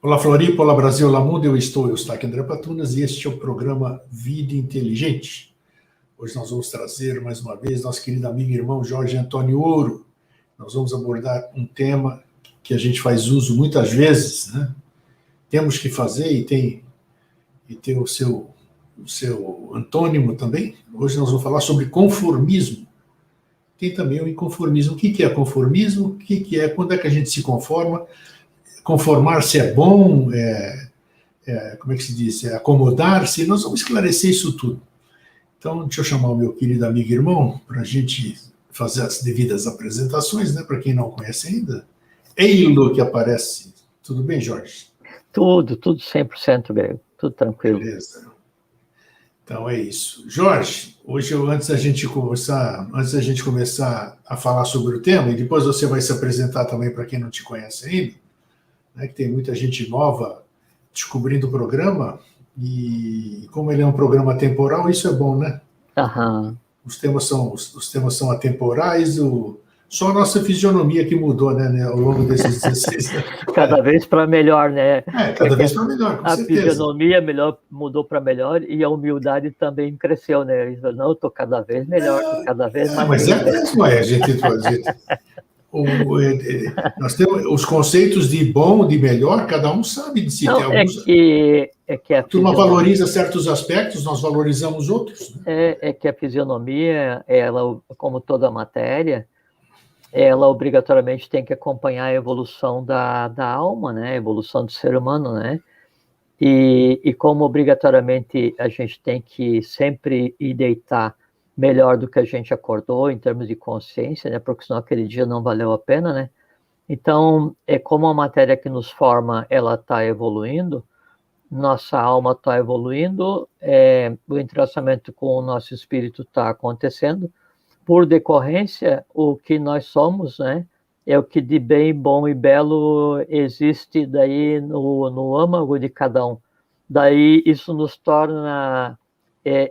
Olá, Floripa, olá, Brasil, olá, mundo, eu estou, Eustáquio André Patunas, e este é o programa Vida Inteligente. Hoje nós vamos trazer, mais uma vez, nosso querido amigo e irmão Jorge Antônio Ouro. Nós vamos abordar um tema que a gente faz uso muitas vezes, né? Temos que fazer e tem o seu antônimo também. Hoje nós vamos falar sobre conformismo. Tem também o inconformismo. O que é conformismo? O que é? Quando é que a gente se conforma? Conformar-se é bom? Como é que se diz? É acomodar-se? Nós vamos esclarecer isso tudo. Então, deixa eu chamar o meu querido amigo e irmão para a gente fazer as devidas apresentações, né? Para quem não conhece ainda. Eilo que aparece. Tudo bem, Jorge? Tudo 100% grego, tudo tranquilo. Beleza. Então é isso. Jorge, hoje antes da gente começar a falar sobre o tema, e depois você vai se apresentar também para quem não te conhece ainda, né, que tem muita gente nova descobrindo o programa, e como ele é um programa temporal, isso é bom, né? Aham. Os temas são atemporais, só a nossa fisionomia que mudou, né, ao longo desses 16 anos. Cada vez para melhor, né? Cada vez para melhor, com certeza. A fisionomia mudou para melhor e a humildade também cresceu, né? Ele falou, não, eu estou cada vez melhor, cada vez mais. Mas é mesmo, nós temos os conceitos de bom, de melhor, cada um sabe de si. Não, tem alguns, que a turma valoriza certos aspectos, nós valorizamos outros. Né? É que a fisionomia, ela, como toda matéria, ela obrigatoriamente tem que acompanhar a evolução da alma, né? A evolução do ser humano, né? E como obrigatoriamente a gente tem que sempre ir deitar melhor do que a gente acordou em termos de consciência, né? Porque senão aquele dia não valeu a pena, né? Então, como a matéria que nos forma, ela está evoluindo, nossa alma está evoluindo, o entrelaçamento com o nosso espírito está acontecendo, por decorrência, o que nós somos, né? É o que de bem, bom e belo existe daí no âmago de cada um. Daí isso nos torna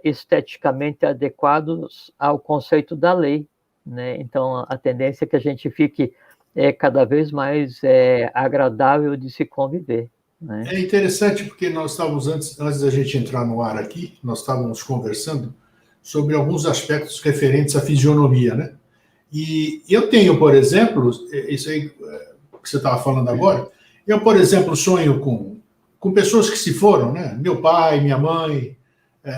esteticamente adequados ao conceito da lei, né? Então a tendência é que a gente fique cada vez mais agradável de se conviver. Né? É interessante porque nós estávamos, antes da gente entrar no ar aqui, nós estávamos conversando sobre alguns aspectos referentes à fisionomia, né? E eu tenho, por exemplo, isso aí que você estava falando agora, eu, por exemplo, sonho com pessoas que se foram, né? Meu pai, minha mãe,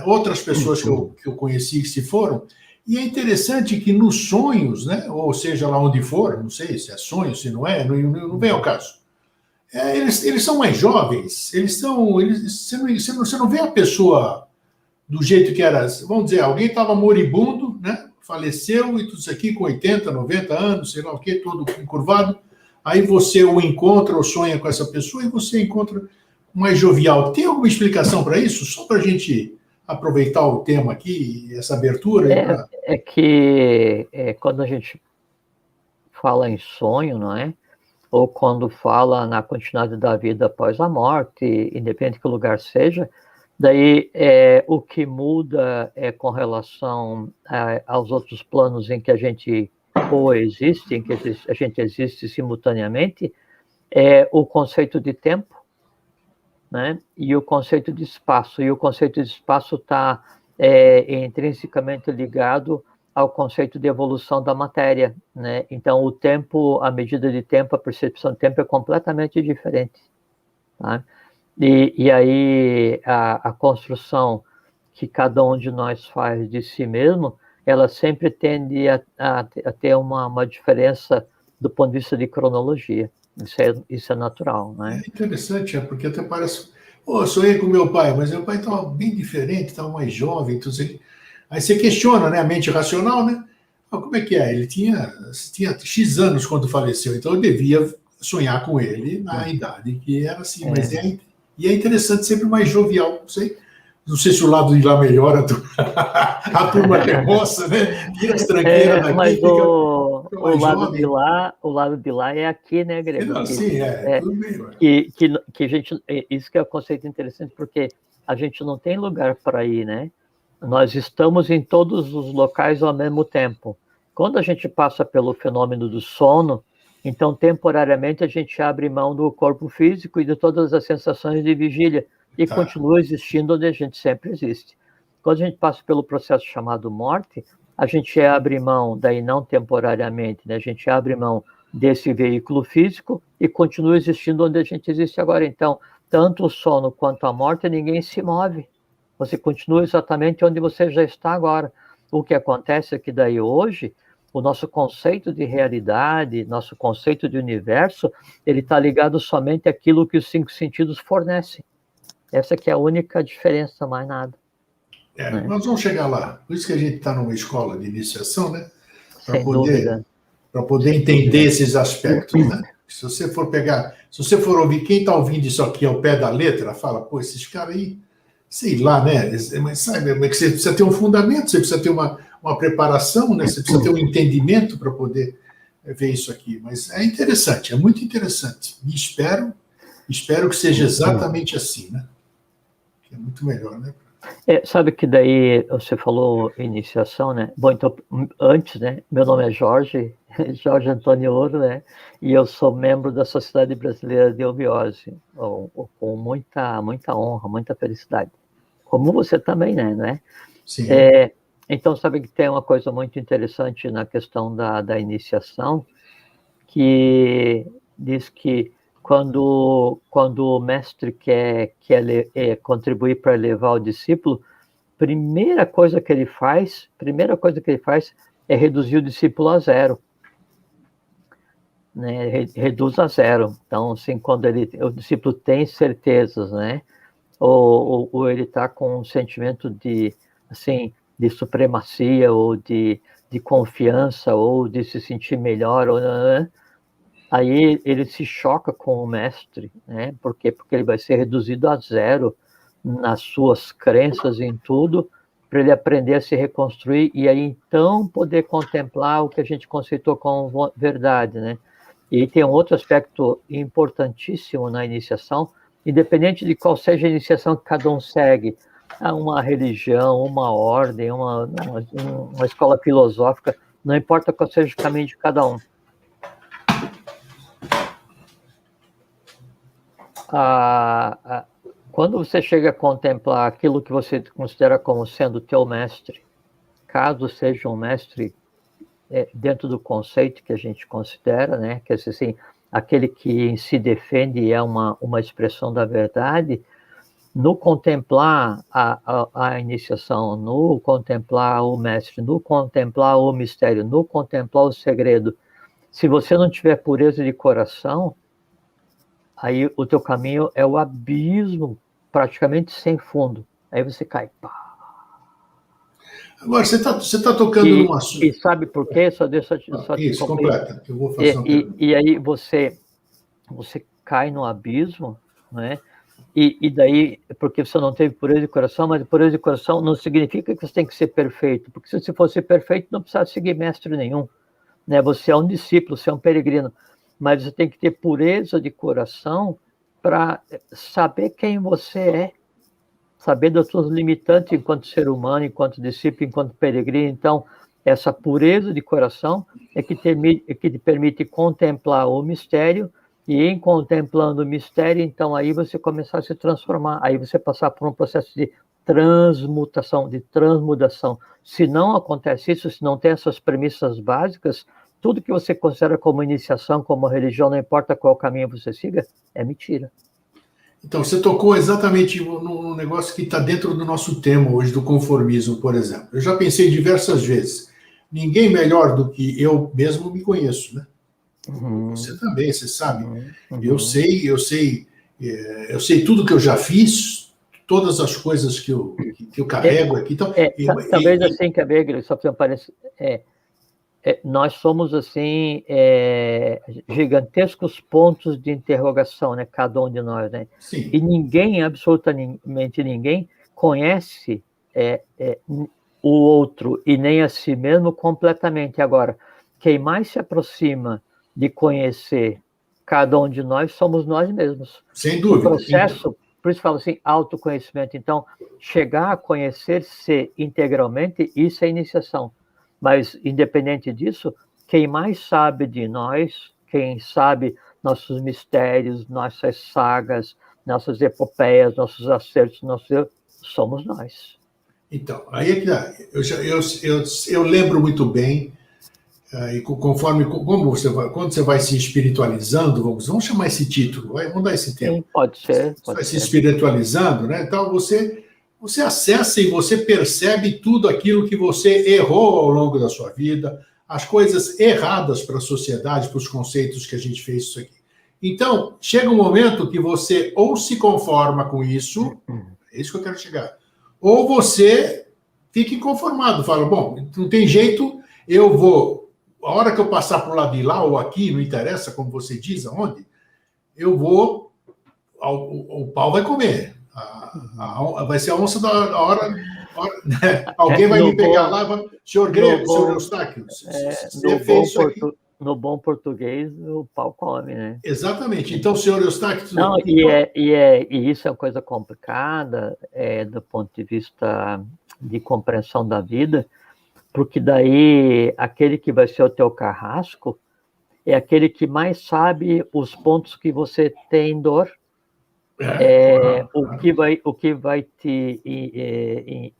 outras pessoas que eu conheci que se foram, e é interessante que nos sonhos, né? Ou seja, lá onde for, não sei se é sonho, se não é, não vem ao caso. Eles são mais jovens, você não vê a pessoa do jeito que era, vamos dizer, alguém estava moribundo, né? Faleceu e tudo isso aqui com 80, 90 anos, sei lá o que, todo encurvado. Aí você o encontra ou sonha com essa pessoa e você encontra mais jovial. Tem alguma explicação para isso? Só para a gente aproveitar o tema aqui, essa abertura? Que quando a gente fala em sonho, não é? Ou quando fala na continuidade da vida após a morte, independente que lugar seja, daí o que muda com relação aos outros planos em que a gente coexiste, em que a gente existe simultaneamente, é o conceito de tempo, né? E o conceito de espaço. E o conceito de espaço está intrinsecamente ligado ao conceito de evolução da matéria, né? Então, o tempo, a medida de tempo, a percepção de tempo é completamente diferente, tá? E aí a construção que cada um de nós faz de si mesmo, ela sempre tende a ter uma diferença do ponto de vista de cronologia. Isso é natural, né? É interessante, porque até parece... eu sonhei com meu pai, mas meu pai estava bem diferente, estava mais jovem, tudo assim. Aí você questiona, né, a mente racional, né? Como é que é? Ele tinha X anos quando faleceu, então eu devia sonhar com ele na idade que era assim, mas é interessante, sempre mais jovial, não sei se o lado de lá melhora, a turma que é moça, né? Tira as tranqueiras daqui, mas fica o lado de lá é aqui, né, Grego? Não, sim, tudo bem. Que a gente, isso que é um conceito interessante, porque a gente não tem lugar para ir, né? Nós estamos em todos os locais ao mesmo tempo. Quando a gente passa pelo fenômeno do sono, Então, temporariamente, a gente abre mão do corpo físico e de todas as sensações de vigília e continua existindo onde a gente sempre existe. Quando a gente passa pelo processo chamado morte, a gente abre mão, daí não temporariamente, né? A gente abre mão desse veículo físico e continua existindo onde a gente existe agora. Então, tanto o sono quanto a morte, ninguém se move. Você continua exatamente onde você já está agora. O que acontece é que daí hoje, o nosso conceito de realidade, nosso conceito de universo, ele está ligado somente àquilo que os 5 sentidos fornecem. Essa que é a única diferença, mais nada. Né? Nós vamos chegar lá. Por isso que a gente está numa escola de iniciação, né? Sem dúvida. Para poder entender esses aspectos, né? Se você for ouvir, quem está ouvindo isso aqui ao pé da letra, fala, pô, esses caras aí, sei lá, né? Mas sabe, é que você precisa ter um fundamento, você precisa ter uma preparação, né? Você precisa ter um entendimento para poder ver isso aqui. Mas é interessante, é muito interessante. E espero que seja exatamente assim, né? Que é muito melhor, né? Sabe que daí você falou iniciação, né? Bom, então, antes, né? Meu nome é Jorge Antônio Ouro, né? E eu sou membro da Sociedade Brasileira de Obiose, com muita honra, muita felicidade. Como você também, né? Sim. Então, sabe que tem uma coisa muito interessante na questão da iniciação, que diz que quando o mestre quer contribuir para elevar o discípulo, primeira coisa que ele faz é reduzir o discípulo a zero. Né? Reduz a zero. Então, assim, quando o discípulo tem certezas, né? Ou ele está com um sentimento de supremacia, ou de confiança, ou de se sentir melhor, né? Aí ele se choca com o mestre, né? Por quê? Porque ele vai ser reduzido a zero nas suas crenças em tudo, para ele aprender a se reconstruir e aí então poder contemplar o que a gente conceitou como verdade, né? E tem um outro aspecto importantíssimo na iniciação, independente de qual seja a iniciação que cada um segue, uma religião, uma ordem, uma escola filosófica, não importa qual seja o caminho de cada um. Quando você chega a contemplar aquilo que você considera como sendo teu mestre, caso seja um mestre dentro do conceito que a gente considera, né, que é assim, aquele que se defende é uma expressão da verdade, no contemplar a iniciação, no contemplar o mestre, no contemplar o mistério, no contemplar o segredo, se você não tiver pureza de coração, aí o teu caminho é o abismo, praticamente sem fundo. Aí você cai. Pá. Agora, você tá tocando num assunto... E sabe por quê? Só isso, completa. Eu vou fazer uma pergunta. E aí você cai no abismo, né? E daí, porque você não teve pureza de coração, mas pureza de coração não significa que você tem que ser perfeito, porque se você fosse perfeito, não precisava seguir mestre nenhum. Né? Você é um discípulo, você é um peregrino. Mas você tem que ter pureza de coração para saber quem você é, saber das suas limitantes enquanto ser humano, enquanto discípulo, enquanto peregrino. Então, essa pureza de coração é que te permite contemplar o mistério, e em contemplando o mistério, então aí você começar a se transformar, aí você passar por um processo de transmutação, de transmudação. Se não acontece isso, se não tem essas premissas básicas, tudo que você considera como iniciação, como religião, não importa qual caminho você siga, é mentira. Então, você tocou exatamente no negócio que está dentro do nosso tema hoje, do conformismo, por exemplo. Eu já pensei diversas vezes, ninguém melhor do que eu mesmo me conheço, né? Uhum. Você também, você sabe. Uhum. Eu sei tudo que eu já fiz, todas as coisas que eu carrego aqui. Então, talvez assim que a Begler, só para aparecer, nós somos assim gigantescos pontos de interrogação, né? Cada um de nós, né? Sim. E ninguém, absolutamente ninguém, conhece o outro e nem a si mesmo completamente. Agora, quem mais se aproxima de conhecer cada um de nós somos nós mesmos. Sem dúvida. O processo, por isso falo assim, autoconhecimento. Então, chegar a conhecer-se integralmente, isso é iniciação. Mas, independente disso, quem mais sabe de nós quem sabe nossos mistérios, nossas sagas, nossas epopeias, nossos acertos, somos nós. Então, aí é que eu lembro muito bem, e conforme quando você vai se espiritualizando, vamos chamar esse título, vamos dar esse tema. Sim, pode ser. Você vai se espiritualizando, né? Então você acessa e você percebe tudo aquilo que você errou ao longo da sua vida, as coisas erradas para a sociedade, para os conceitos que a gente fez isso aqui. Então, chega um momento que você ou se conforma com isso, é isso que eu quero chegar, ou você fica inconformado, fala, bom, não tem jeito, eu vou, a hora que eu passar para o lado de lá ou aqui, não interessa, como você diz, aonde, eu vou, o pau vai comer, vai ser a onça da hora, né? Alguém vai me pegar lá, senhor Grego, senhor Eustáquio, você fez isso aqui. No bom português, o pau come, né? Exatamente. Então, senhor Eustáquio... Não, e isso é uma coisa complicada do ponto de vista de compreensão da vida, porque daí aquele que vai ser o teu carrasco é aquele que mais sabe os pontos que você tem dor, o que vai te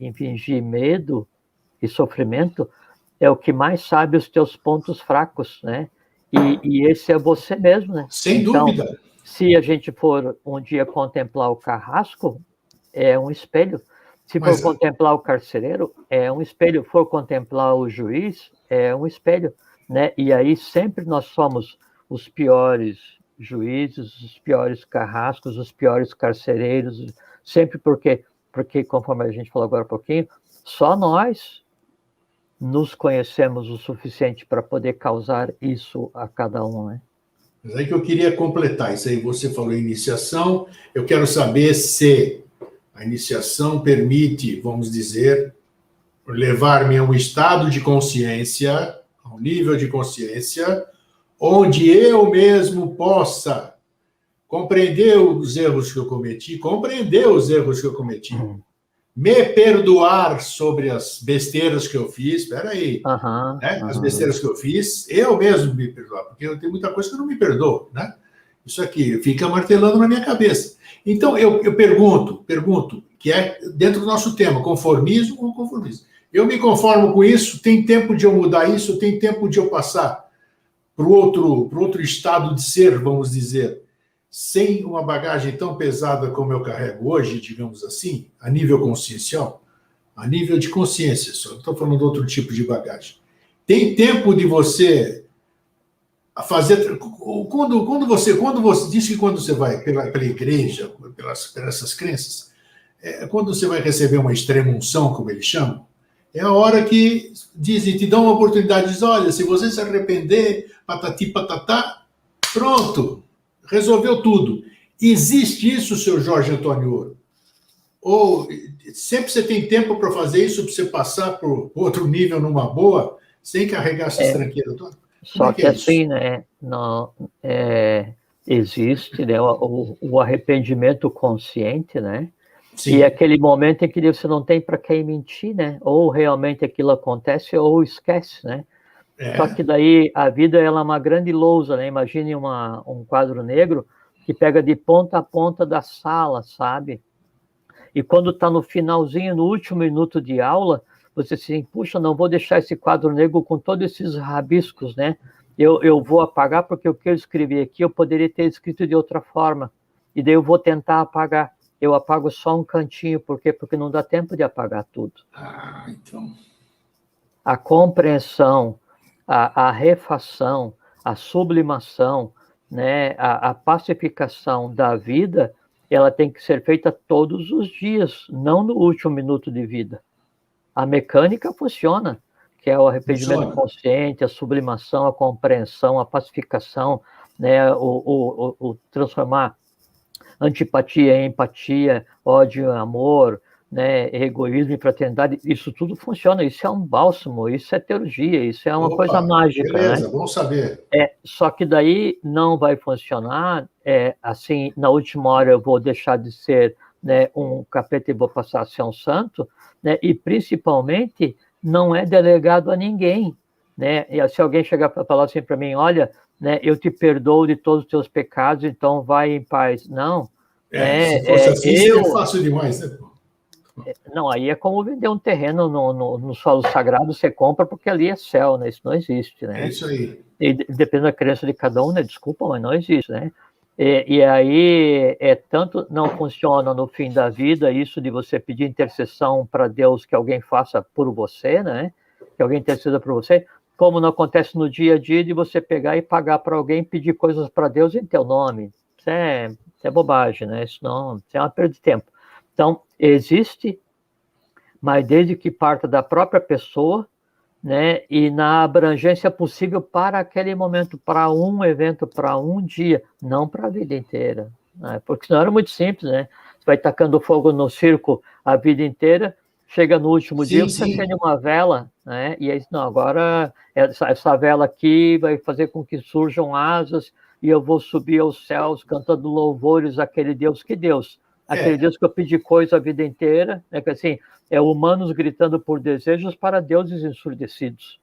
infligir medo e sofrimento, é o que mais sabe os teus pontos fracos, né? E esse é você mesmo, né? Sem dúvida. Se a gente for um dia contemplar o carrasco, é um espelho. Se for contemplar o carcereiro, é um espelho. For contemplar o juiz, é um espelho, né? E aí sempre nós somos os piores juízes, os piores carrascos, os piores carcereiros, sempre porque, conforme a gente falou agora há pouquinho, só nós nos conhecemos o suficiente para poder causar isso a cada um, né? Mas aí que eu queria completar isso aí, você falou iniciação, eu quero saber se a iniciação permite, vamos dizer, levar-me a um estado de consciência, a um nível de consciência, onde eu mesmo possa compreender os erros que eu cometi, me perdoar sobre as besteiras que eu fiz, espera aí, né? As besteiras que eu fiz, eu mesmo me perdoar, porque eu tenho muita coisa que eu não me perdoo, né? Isso aqui fica martelando na minha cabeça. Então, eu pergunto, que é dentro do nosso tema, conformismo ou conformismo. Eu me conformo com isso, tem tempo de eu mudar isso, tem tempo de eu passar para o outro estado de ser, vamos dizer, sem uma bagagem tão pesada como eu carrego hoje, digamos assim, a nível consciencial, a nível de consciência, só estou falando de outro tipo de bagagem. Tem tempo de você fazer... Quando você diz que quando você vai pela igreja, pelas essas crenças, quando você vai receber uma extrema unção, como eles chamam, é a hora que dizem, te dão uma oportunidade, diz, olha, se você se arrepender, patati patatá, pronto, resolveu tudo. Existe isso, seu Jorge Antônio Ouro? Ou sempre você tem tempo para fazer isso, para você passar para outro nível numa boa, sem carregar essas tranqueiras todas? Só que assim, né, não, existe, né, o arrependimento consciente, né? Sim. E aquele momento em que você não tem para quem mentir, né? Ou realmente aquilo acontece ou esquece, né? Só que daí a vida ela é uma grande lousa, né? Imagine um quadro negro que pega de ponta a ponta da sala, sabe? E quando está no finalzinho, no último minuto de aula, você se assim, puxa, não vou deixar esse quadro negro com todos esses rabiscos, né? Eu vou apagar porque o que eu escrevi aqui eu poderia ter escrito de outra forma. E daí eu vou tentar apagar. Eu apago só um cantinho, por quê? Porque não dá tempo de apagar tudo. Então... A compreensão, a refação, a sublimação, né, a pacificação da vida, ela tem que ser feita todos os dias, não no último minuto de vida. A mecânica funciona, que é o arrependimento consciente, a sublimação, a compreensão, a pacificação, né, o transformar antipatia em empatia, ódio em amor, né, egoísmo e fraternidade, isso tudo funciona, isso é um bálsamo, isso é teologia, isso é uma coisa mágica. Beleza, né? Vamos saber. Só que daí não vai funcionar, assim, na última hora eu vou deixar de ser, né, um capeta e vou passar a ser um santo, né, e principalmente não é delegado a ninguém. Né? E se alguém chegar para falar assim para mim, olha, né? Eu te perdoo de todos os teus pecados, então vai em paz. Não. Se fosse assim, seria fácil demais, né? Não, aí é como vender um terreno no solo sagrado, você compra porque ali é céu, né? Isso não existe, né? É isso aí. E depende da crença de cada um, né? Desculpa, mas não existe, né? E aí, tanto não funciona no fim da vida isso de você pedir intercessão para Deus que alguém faça por você, né? Que alguém interceda por você, como não acontece no dia a dia de você pegar e pagar para alguém pedir coisas para Deus em teu nome. Isso é bobagem, né? Isso é uma perda de tempo. Então, existe, mas desde que parta da própria pessoa, né, e na abrangência possível para aquele momento, para um evento, para um dia, não para a vida inteira, né? Porque senão era muito simples, né? Você vai tacando fogo no circo a vida inteira, chega no último dia, você acende uma vela, né? E aí, não, agora essa vela aqui vai fazer com que surjam asas e eu vou subir aos céus cantando louvores àquele Deus. Que Deus? Aquele Deus que eu pedi coisa a vida inteira, né? Que assim, humanos gritando por desejos para deuses ensurdecidos,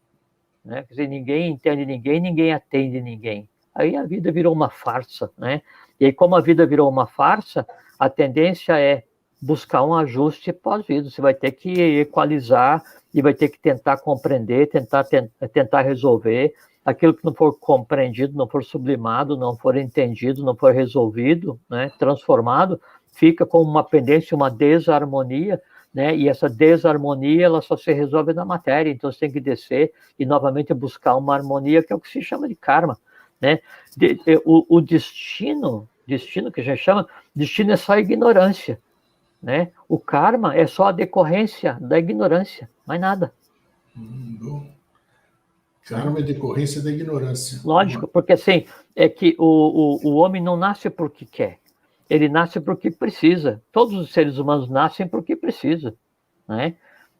né? Quer dizer, ninguém entende ninguém, ninguém atende ninguém. Aí a vida virou uma farsa, né? E aí, como a vida virou uma farsa, a tendência é buscar um ajuste pós-vida. Você vai ter que equalizar e vai ter que tentar compreender, tentar resolver. Aquilo que não for compreendido, não for sublimado, não for entendido, não for resolvido, né? Transformado, fica com uma pendência, uma desarmonia, né? E essa desarmonia ela só se resolve na matéria, então você tem que descer e novamente buscar uma harmonia, que é o que se chama de karma, né? O destino que a gente chama, destino é só ignorância, né? O karma é só a decorrência da ignorância, mais nada. Karma é decorrência da ignorância. Lógico, porque assim, é que o homem não nasce porque quer. Ele nasce porque precisa. Todos os seres humanos nascem porque precisa, né?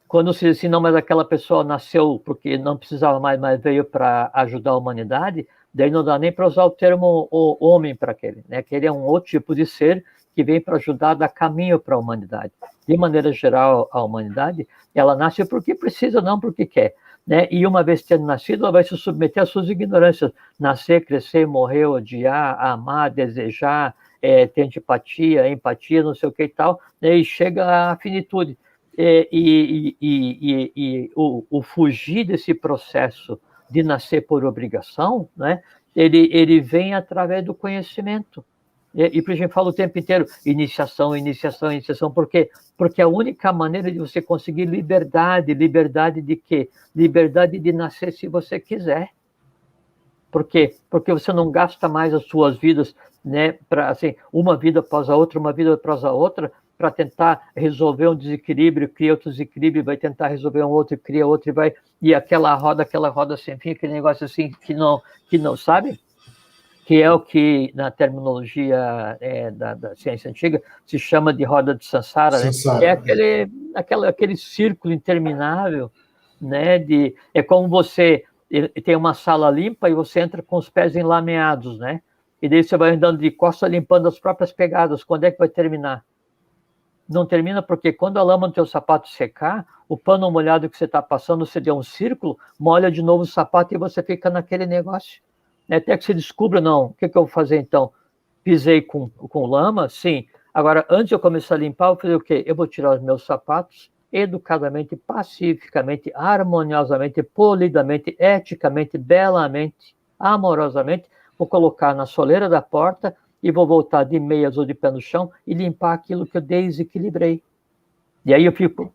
Quando se diz assim, não, mas aquela pessoa nasceu porque não precisava mais, mas veio para ajudar a humanidade, daí não dá nem para usar o termo homem para aquele, né? Que ele é um outro tipo de ser que vem para ajudar a dar caminho para a humanidade. De maneira geral, a humanidade, ela nasce porque precisa, não porque quer, né? E uma vez tendo nascido, ela vai se submeter às suas ignorâncias. Nascer, crescer, morrer, odiar, amar, desejar, ter antipatia, empatia, não sei o que e tal, né? E chega à finitude. O fugir desse processo de nascer por obrigação, né? Ele vem através do conhecimento. E por exemplo, fala o tempo inteiro, iniciação, iniciação, iniciação, por quê? Porque a única maneira de você conseguir liberdade de quê? Liberdade de nascer se você quiser. Por quê? Porque você não gasta mais as suas vidas, né, para assim, uma vida após a outra, para tentar resolver um desequilíbrio, cria outro desequilíbrio, vai tentar resolver um outro, cria outro, e aquela roda sem fim, aquele negócio assim que não sabe? Que é o que, na terminologia da ciência antiga, se chama de roda de Sansara, né? É aquele círculo interminável, né? É como você tem uma sala limpa e você entra com os pés enlameados, né? E daí você vai andando de costas limpando as próprias pegadas. Quando é que vai terminar? Não termina porque quando a lama do teu sapato secar, o pano molhado que você está passando, você deu um círculo, molha de novo o sapato e você fica naquele negócio. Até que você descubra, não, o que eu vou fazer então? Pisei com lama? Sim. Agora, antes de eu começar a limpar, eu vou fazer o quê? Eu vou tirar os meus sapatos, educadamente, pacificamente, harmoniosamente, polidamente, eticamente, belamente, amorosamente, vou colocar na soleira da porta e vou voltar de meias ou de pé no chão e limpar aquilo que eu desequilibrei. E aí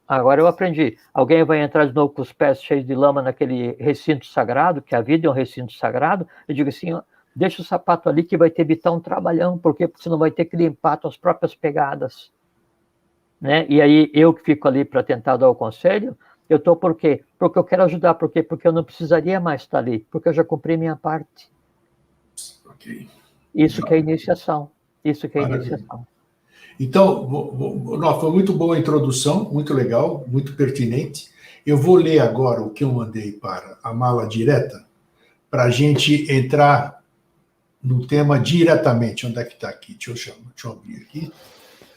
agora eu aprendi, alguém vai entrar de novo com os pés cheios de lama naquele recinto sagrado, que a vida é um recinto sagrado, eu digo assim, ó, deixa o sapato ali que vai te evitar um trabalhão, porque você não vai ter que limpar as suas próprias pegadas, né? E aí eu que fico ali para tentar dar o conselho, eu estou por quê? Porque eu quero ajudar, por quê? Porque eu não precisaria mais estar ali, porque eu já cumpri minha parte. Okay. Isso que é iniciação, iniciação. Então, foi muito boa a introdução, muito legal, muito pertinente. Eu vou ler agora o que eu mandei para a mala direta, para a gente entrar no tema diretamente. Onde é que está aqui? Deixa eu abrir aqui.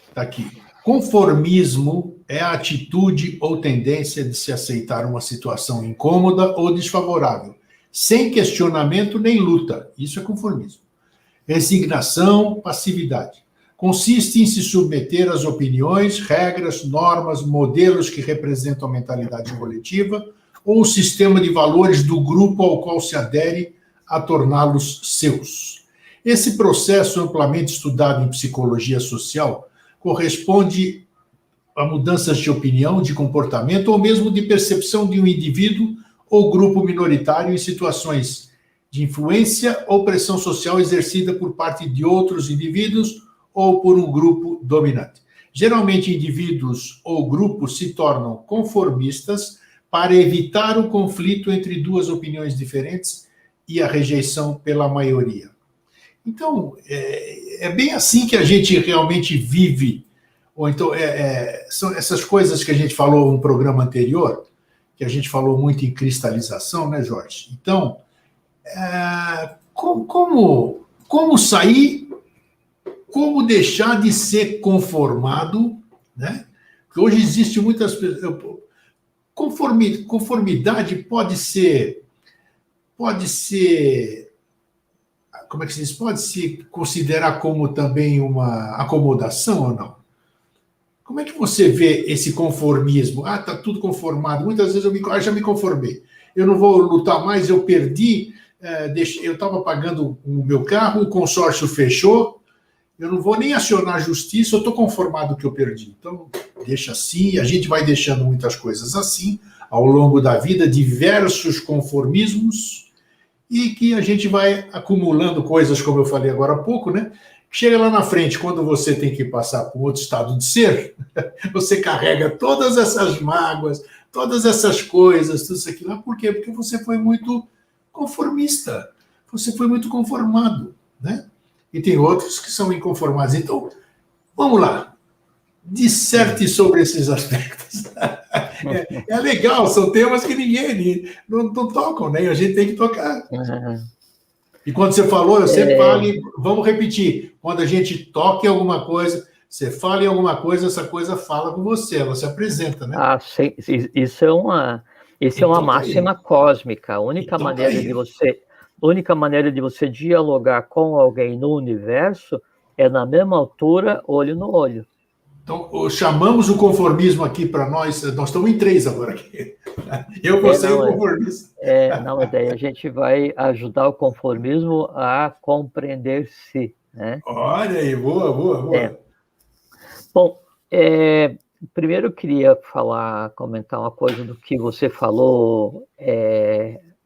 Está aqui. Conformismo é a atitude ou tendência de se aceitar uma situação incômoda ou desfavorável, sem questionamento nem luta. Isso é conformismo. Resignação, passividade. Consiste em se submeter às opiniões, regras, normas, modelos que representam a mentalidade coletiva ou o sistema de valores do grupo ao qual se adere a torná-los seus. Esse processo, amplamente estudado em psicologia social, corresponde a mudanças de opinião, de comportamento ou mesmo de percepção de um indivíduo ou grupo minoritário em situações de influência ou pressão social exercida por parte de outros indivíduos ou por um grupo dominante. Geralmente, indivíduos ou grupos se tornam conformistas para evitar o conflito entre duas opiniões diferentes e a rejeição pela maioria. Então, é bem assim que a gente realmente vive. Ou então, são essas coisas que a gente falou no programa anterior, que a gente falou muito em cristalização, né, Jorge? Então, como sair, como deixar de ser conformado, né? Porque hoje existe muitas pessoas. Conformidade pode ser, como é que se diz? Pode se considerar como também uma acomodação ou não? Como é que você vê esse conformismo? Ah, está tudo conformado. Muitas vezes eu já me conformei. Eu não vou lutar mais, eu perdi, eu estava pagando o meu carro, o consórcio fechou, eu não vou nem acionar a justiça, eu estou conformado que eu perdi. Então, deixa assim, a gente vai deixando muitas coisas assim, ao longo da vida, diversos conformismos, e que a gente vai acumulando coisas, como eu falei agora há pouco, né? Chega lá na frente, quando você tem que passar por outro estado de ser, você carrega todas essas mágoas, todas essas coisas, tudo isso aqui lá. Por quê? Porque você foi muito conformista, você foi muito conformado, né? E tem outros que são inconformados. Então, vamos lá, disserte sobre esses aspectos. É legal, são temas que ninguém não tocam, né? E a gente tem que tocar. E quando você falou, eu sempre falo, vamos repetir, quando a gente toca em alguma coisa, você fala em alguma coisa, essa coisa fala com você, ela se apresenta, né? Ah, sim, isso é uma máxima cósmica. A única maneira de você dialogar com alguém no universo é na mesma altura, olho no olho. Então, chamamos o conformismo aqui para nós estamos em 3 agora aqui. Eu, você e o conformismo. Não, daí a gente vai ajudar o conformismo a compreender-se, né? Olha aí, boa. Bom, primeiro eu queria comentar uma coisa do que você falou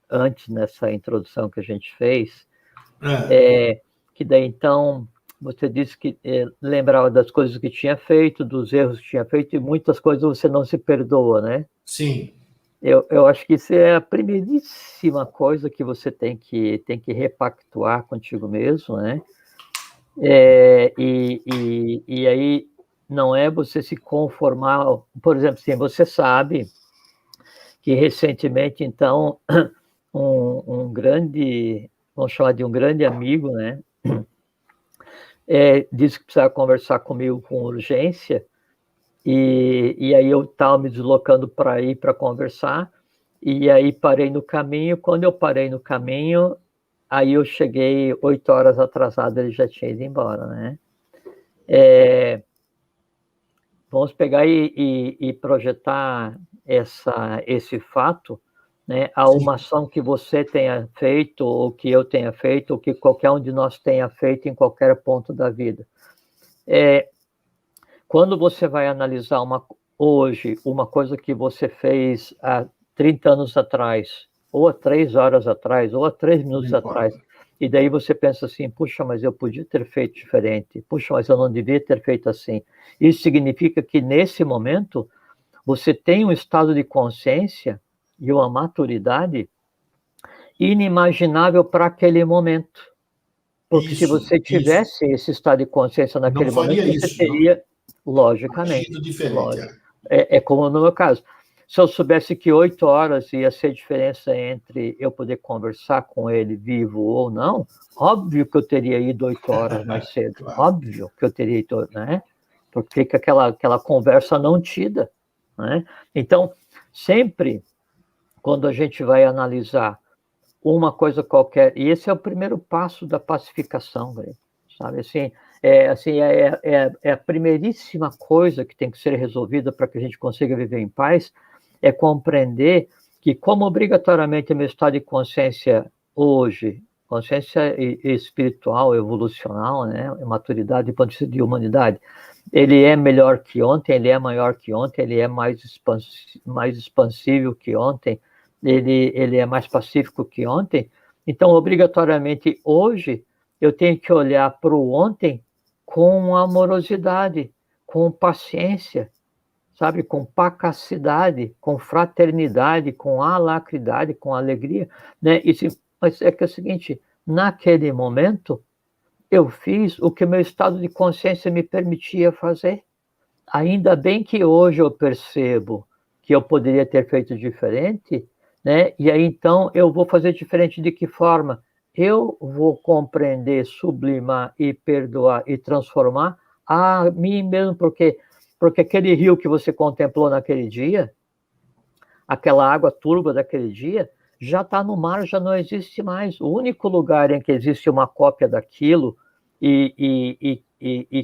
antes nessa introdução que a gente fez, que daí então você disse que lembrava das coisas que tinha feito, dos erros que tinha feito, e muitas coisas você não se perdoa, né? Sim. Eu acho que isso é a primeiríssima coisa que você tem que repactuar contigo mesmo, né? E aí não é você se conformar, por exemplo, assim, você sabe que recentemente, então, um grande, vamos chamar de um grande amigo, né? Disse que precisava conversar comigo com urgência, e aí eu estava me deslocando para ir para conversar, e aí parei no caminho. Quando eu parei no caminho, aí eu cheguei 8 horas atrasado, ele já tinha ido embora, né? Vamos pegar e projetar esse fato, né, a uma ação que você tenha feito, ou que eu tenha feito, ou que qualquer um de nós tenha feito em qualquer ponto da vida. Quando você vai analisar hoje uma coisa que você fez há 30 anos atrás, ou há 3 horas atrás, ou há 3 minutos atrás, e daí você pensa assim, puxa, mas eu podia ter feito diferente, puxa, mas eu não devia ter feito assim. Isso significa que nesse momento você tem um estado de consciência e uma maturidade inimaginável para aquele momento. Porque se você tivesse esse estado de consciência naquele momento, você teria, logicamente, agido diferente. É como no meu caso. Se eu soubesse que 8 horas ia ser a diferença entre eu poder conversar com ele vivo ou não, óbvio que eu teria ido 8 horas mais cedo. Claro. Óbvio que eu teria ido, né? Porque fica aquela conversa não tida, né? Então, sempre, quando a gente vai analisar uma coisa qualquer. E esse é o primeiro passo da pacificação, Greg, sabe? É a primeiríssima coisa que tem que ser resolvida para que a gente consiga viver em paz, é compreender que, como obrigatoriamente o meu estado de consciência hoje, consciência espiritual, evolucional, né, maturidade do ponto de vista de humanidade, ele é melhor que ontem, ele é maior que ontem, ele é mais expansível que ontem, ele é mais pacífico que ontem. Então, obrigatoriamente, hoje, eu tenho que olhar para o ontem com amorosidade, com paciência, sabe, com pacacidade, com fraternidade, com alacridade, com alegria, né? Mas é que é o seguinte, naquele momento, eu fiz o que meu estado de consciência me permitia fazer. Ainda bem que hoje eu percebo que eu poderia ter feito diferente, né? E aí então eu vou fazer diferente de que forma? Eu vou compreender, sublimar e perdoar e transformar a mim mesmo, porque aquele rio que você contemplou naquele dia, aquela água turva daquele dia, já está no mar, já não existe mais. O único lugar em que existe uma cópia daquilo e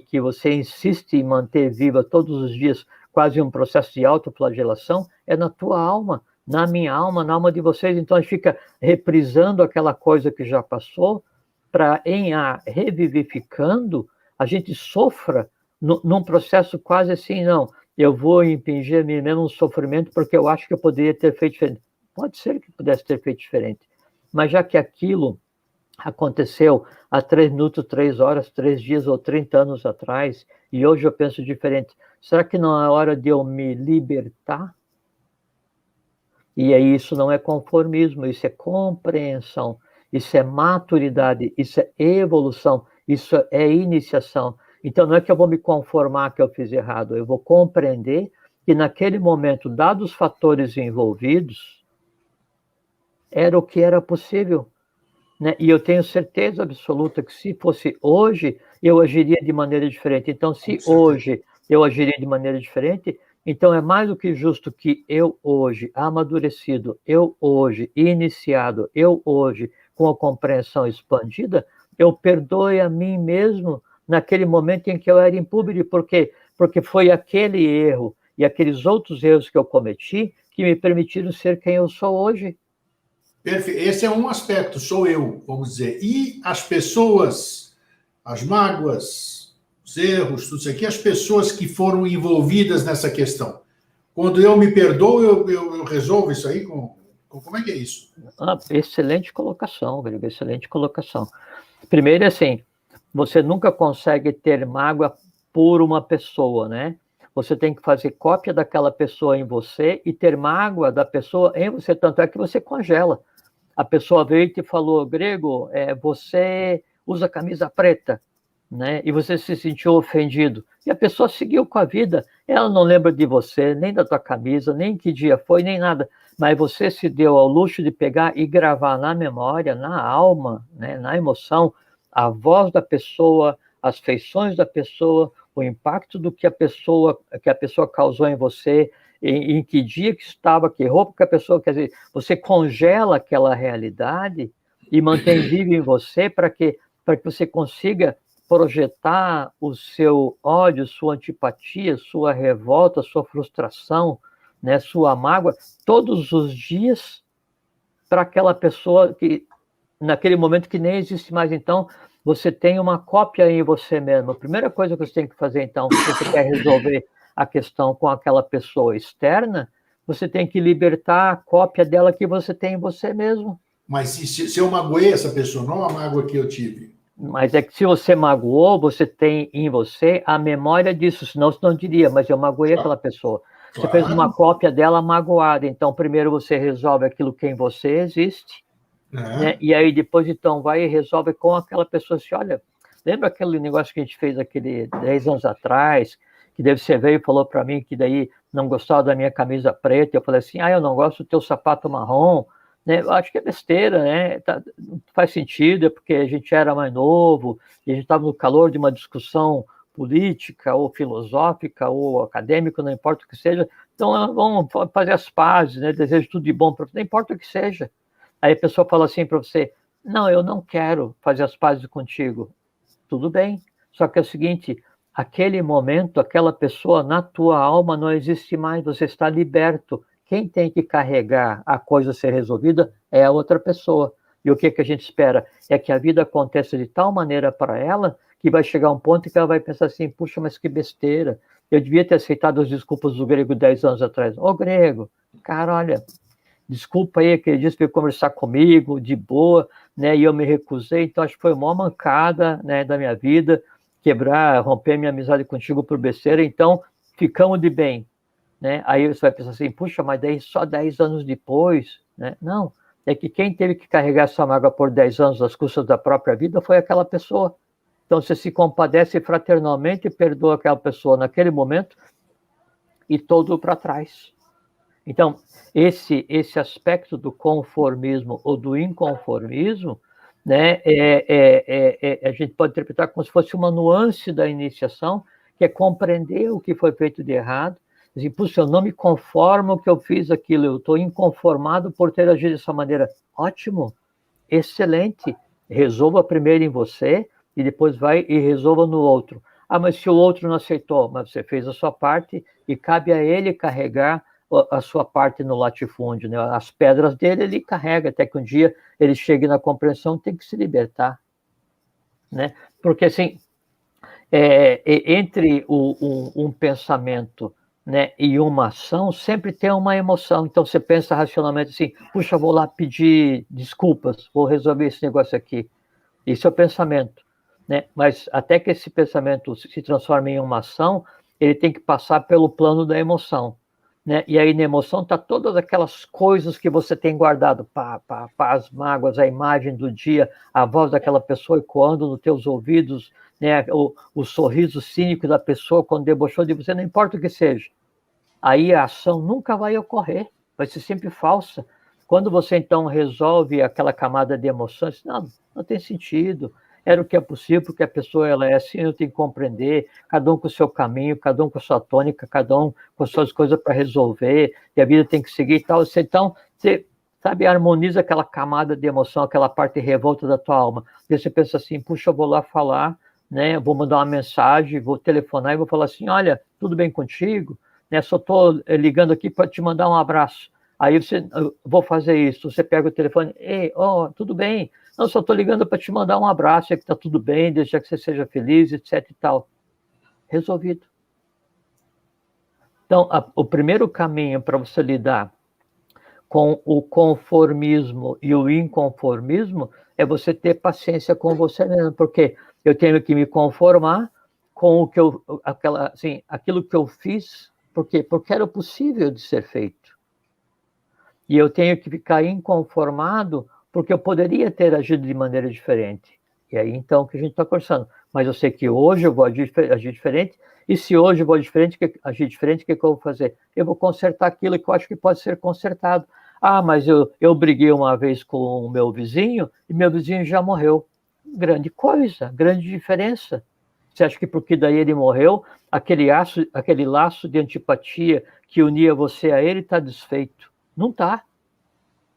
que você insiste em manter viva todos os dias, quase um processo de autoflagelação, é na tua alma, na minha alma, na alma de vocês. Então a gente fica reprisando aquela coisa que já passou, para em a revivificando, a gente sofra num processo quase assim, não, eu vou impingir a mim mesmo um sofrimento porque eu acho que eu poderia ter feito diferente. Pode ser que pudesse ter feito diferente, mas já que aquilo aconteceu há 3 minutos, 3 horas, 3 dias ou 30 anos atrás, e hoje eu penso diferente, será que não é hora de eu me libertar? E aí isso não é conformismo, isso é compreensão, isso é maturidade, isso é evolução, isso é iniciação. Então não é que eu vou me conformar que eu fiz errado, eu vou compreender que naquele momento, dados os fatores envolvidos, era o que era possível. Né? E eu tenho certeza absoluta que se fosse hoje, eu agiria de maneira diferente. Então, se hoje eu agiria de maneira diferente, então é mais do que justo que eu hoje, amadurecido, eu hoje, iniciado, eu hoje, com a compreensão expandida, eu perdoe a mim mesmo naquele momento em que eu era impúber, porque foi aquele erro e aqueles outros erros que eu cometi que me permitiram ser quem eu sou hoje. Perfeito. Esse é um aspecto, sou eu, vamos dizer. E as pessoas, as mágoas, os erros, tudo isso aqui, as pessoas que foram envolvidas nessa questão. Quando eu me perdoo, eu resolvo isso aí? Como é que é isso? Excelente colocação, Grego, excelente colocação. Primeiro, assim, você nunca consegue ter mágoa por uma pessoa, né? Você tem que fazer cópia daquela pessoa em você e ter mágoa da pessoa em você, tanto é que você congela. A pessoa veio e te falou, Grego, você usa camisa preta, né? E você se sentiu ofendido. E a pessoa seguiu com a vida. Ela não lembra de você, nem da tua camisa, nem que dia foi, nem nada. Mas você se deu ao luxo de pegar e gravar na memória, na alma, né? Na emoção, a voz da pessoa, as feições da pessoa, o impacto do que a pessoa causou em você, em que dia que estava, que roupa que a pessoa... Quer dizer, você congela aquela realidade e mantém vivo em você para que você consiga projetar o seu ódio, sua antipatia, sua revolta, sua frustração, né, sua mágoa, todos os dias para aquela pessoa que, naquele momento que nem existe mais. Então, você tem uma cópia em você mesmo. A primeira coisa que você tem que fazer, então, se você quer resolver a questão com aquela pessoa externa, você tem que libertar a cópia dela que você tem em você mesmo. Mas se eu magoei essa pessoa, não a mágoa que eu tive. Mas é que se você magoou, você tem em você a memória disso, senão você não diria, mas eu magoei aquela pessoa. Você fez uma cópia dela magoada, então primeiro você resolve aquilo que em você existe, né? E aí depois então vai e resolve com aquela pessoa assim, olha, lembra aquele negócio que a gente fez aquele 10 anos atrás, que daí você veio e falou para mim que daí não gostava da minha camisa preta, eu falei assim, eu não gosto do teu sapato marrom, né? Eu acho que é besteira, né? Faz sentido, é porque a gente era mais novo, e a gente estava no calor de uma discussão política, ou filosófica, ou acadêmica, não importa o que seja, então vamos fazer as pazes, né? Desejo tudo de bom para não importa o que seja. Aí a pessoa fala assim para você, não, eu não quero fazer as pazes contigo. Tudo bem, só que é o seguinte, aquele momento, aquela pessoa na tua alma não existe mais, você está liberto. Quem tem que carregar a coisa ser resolvida é a outra pessoa. E o que a gente espera? É que a vida aconteça de tal maneira para ela que vai chegar um ponto que ela vai pensar assim, puxa, mas que besteira. Eu devia ter aceitado as desculpas do grego 10 anos atrás. Ô, grego, cara, olha, desculpa aí que ele disse para conversar comigo, de boa, né? E eu me recusei, então acho que foi uma mancada, né, da minha vida, romper minha amizade contigo por besteira, então ficamos de bem, né? Aí você vai pensar assim, puxa, mas daí só 10 anos depois, né? Não, é que quem teve que carregar essa mágoa por 10 anos às custas da própria vida foi aquela pessoa. Então você se compadece fraternalmente e perdoa aquela pessoa naquele momento e todo para trás. Então, esse aspecto do conformismo ou do inconformismo, né, a gente pode interpretar como se fosse uma nuance da iniciação, que é compreender o que foi feito de errado. Assim, puxa, eu não me conformo que eu fiz aquilo, eu estou inconformado por ter agido dessa maneira. Ótimo, excelente. Resolva primeiro em você e depois vai e resolva no outro. Ah, mas se o outro não aceitou, mas você fez a sua parte e cabe a ele carregar a sua parte no latifúndio, né? As pedras dele ele carrega até que um dia ele chegue na compreensão, tem que se libertar, né? Porque assim, entre um pensamento, né, e uma ação sempre tem uma emoção. Então você pensa racionalmente assim, puxa, vou lá pedir desculpas, vou resolver esse negócio aqui. Isso é o pensamento, né? Mas até que esse pensamento se transforme em uma ação, ele tem que passar pelo plano da emoção, né? E aí na emoção está todas aquelas coisas que você tem guardado, as mágoas, a imagem do dia, a voz daquela pessoa ecoando nos teus ouvidos, né? O sorriso cínico da pessoa quando debochou de você, não importa o que seja. Aí a ação nunca vai ocorrer, vai ser sempre falsa. Quando você então resolve aquela camada de emoções, não tem sentido, era o que é possível, porque a pessoa ela é assim, eu tenho que compreender, cada um com o seu caminho, cada um com a sua tônica, cada um com as suas coisas para resolver, e a vida tem que seguir e tal. Então, você, sabe, harmoniza aquela camada de emoção, aquela parte revolta da tua alma. E você pensa assim, puxa, eu vou lá falar, né? Eu vou mandar uma mensagem, vou telefonar e vou falar assim, olha, tudo bem contigo? Né? Só estou ligando aqui para te mandar um abraço. Aí eu vou fazer isso, você pega o telefone, ei, tudo bem, não, só estou ligando para te mandar um abraço, é que está tudo bem, deixa que você seja feliz, etc e tal. Resolvido. Então, o primeiro caminho para você lidar com o conformismo e o inconformismo é você ter paciência com você mesmo, porque eu tenho que me conformar com o que aquilo que eu fiz, porque era possível de ser feito. E eu tenho que ficar inconformado porque eu poderia ter agido de maneira diferente. E aí, então, que a gente está conversando. Mas eu sei que hoje eu vou agir diferente, e se hoje eu vou agir diferente, o que eu vou fazer? Eu vou consertar aquilo que eu acho que pode ser consertado. Ah, mas eu briguei uma vez com o meu vizinho, e meu vizinho já morreu. Grande coisa, grande diferença. Você acha que porque daí ele morreu, aquele laço de antipatia que unia você a ele está desfeito? Não está.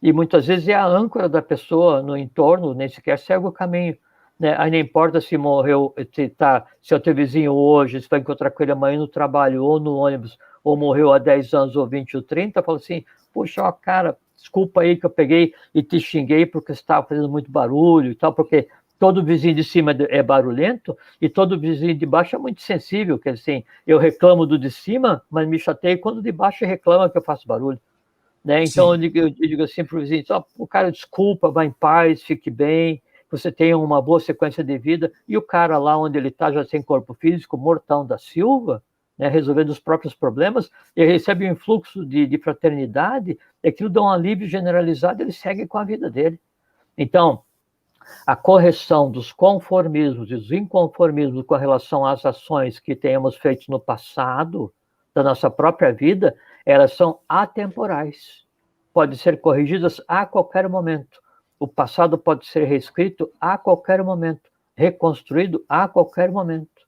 E muitas vezes é a âncora da pessoa no entorno, nem sequer segue o caminho. Né? Aí não importa se morreu, se é o teu vizinho hoje, se vai encontrar com ele amanhã no trabalho ou no ônibus, ou morreu há 10 anos, ou 20 ou 30, fala assim, puxa, ó, cara, desculpa aí que eu peguei e te xinguei porque você estava fazendo muito barulho e tal, porque todo vizinho de cima é barulhento e todo vizinho de baixo é muito sensível, quer dizer, assim, eu reclamo do de cima, mas me chateio quando o de baixo reclama que eu faço barulho. Né? Então eu digo assim para o vizinho, o cara, desculpa, vá em paz, fique bem, você tenha uma boa sequência de vida, e o cara lá onde ele está, já sem corpo físico, mortão da Silva, né, resolvendo os próprios problemas, ele recebe um influxo de fraternidade, e aquilo dá um alívio generalizado, ele segue com a vida dele. Então, a correção dos conformismos e dos inconformismos com relação às ações que tenhamos feito no passado, da nossa própria vida, elas são atemporais. Podem ser corrigidas a qualquer momento. O passado pode ser reescrito a qualquer momento, reconstruído a qualquer momento.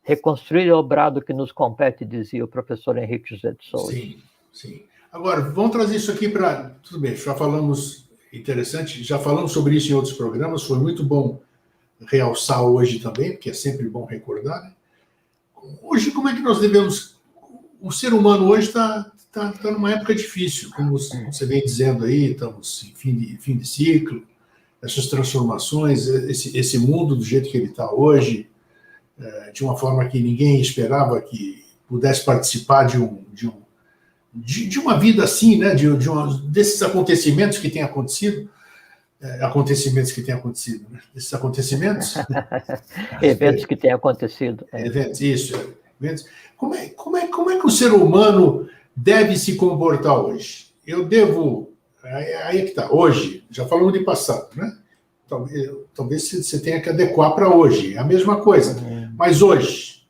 Reconstruir é o brado que nos compete, dizia o professor Henrique José de Souza. Sim, sim. Agora, vamos trazer isso aqui para... Tudo bem, já falamos interessante, já falamos sobre isso em outros programas, foi muito bom realçar hoje também, porque é sempre bom recordar, né? Hoje, como é que nós devemos... O ser humano hoje está numa época difícil, como você vem dizendo aí, estamos em fim de ciclo, essas transformações, esse mundo do jeito que ele está hoje, de uma forma que ninguém esperava que pudesse participar de uma vida assim, né? Desses acontecimentos que têm acontecido, né? Esses acontecimentos. Eventos que têm acontecido. Eventos, isso. Eventos. Como é que o ser humano deve se comportar hoje? Eu devo... Aí é que está. Hoje, já falamos de passado, né? Talvez você tenha que adequar para hoje. É a mesma coisa. Mas hoje,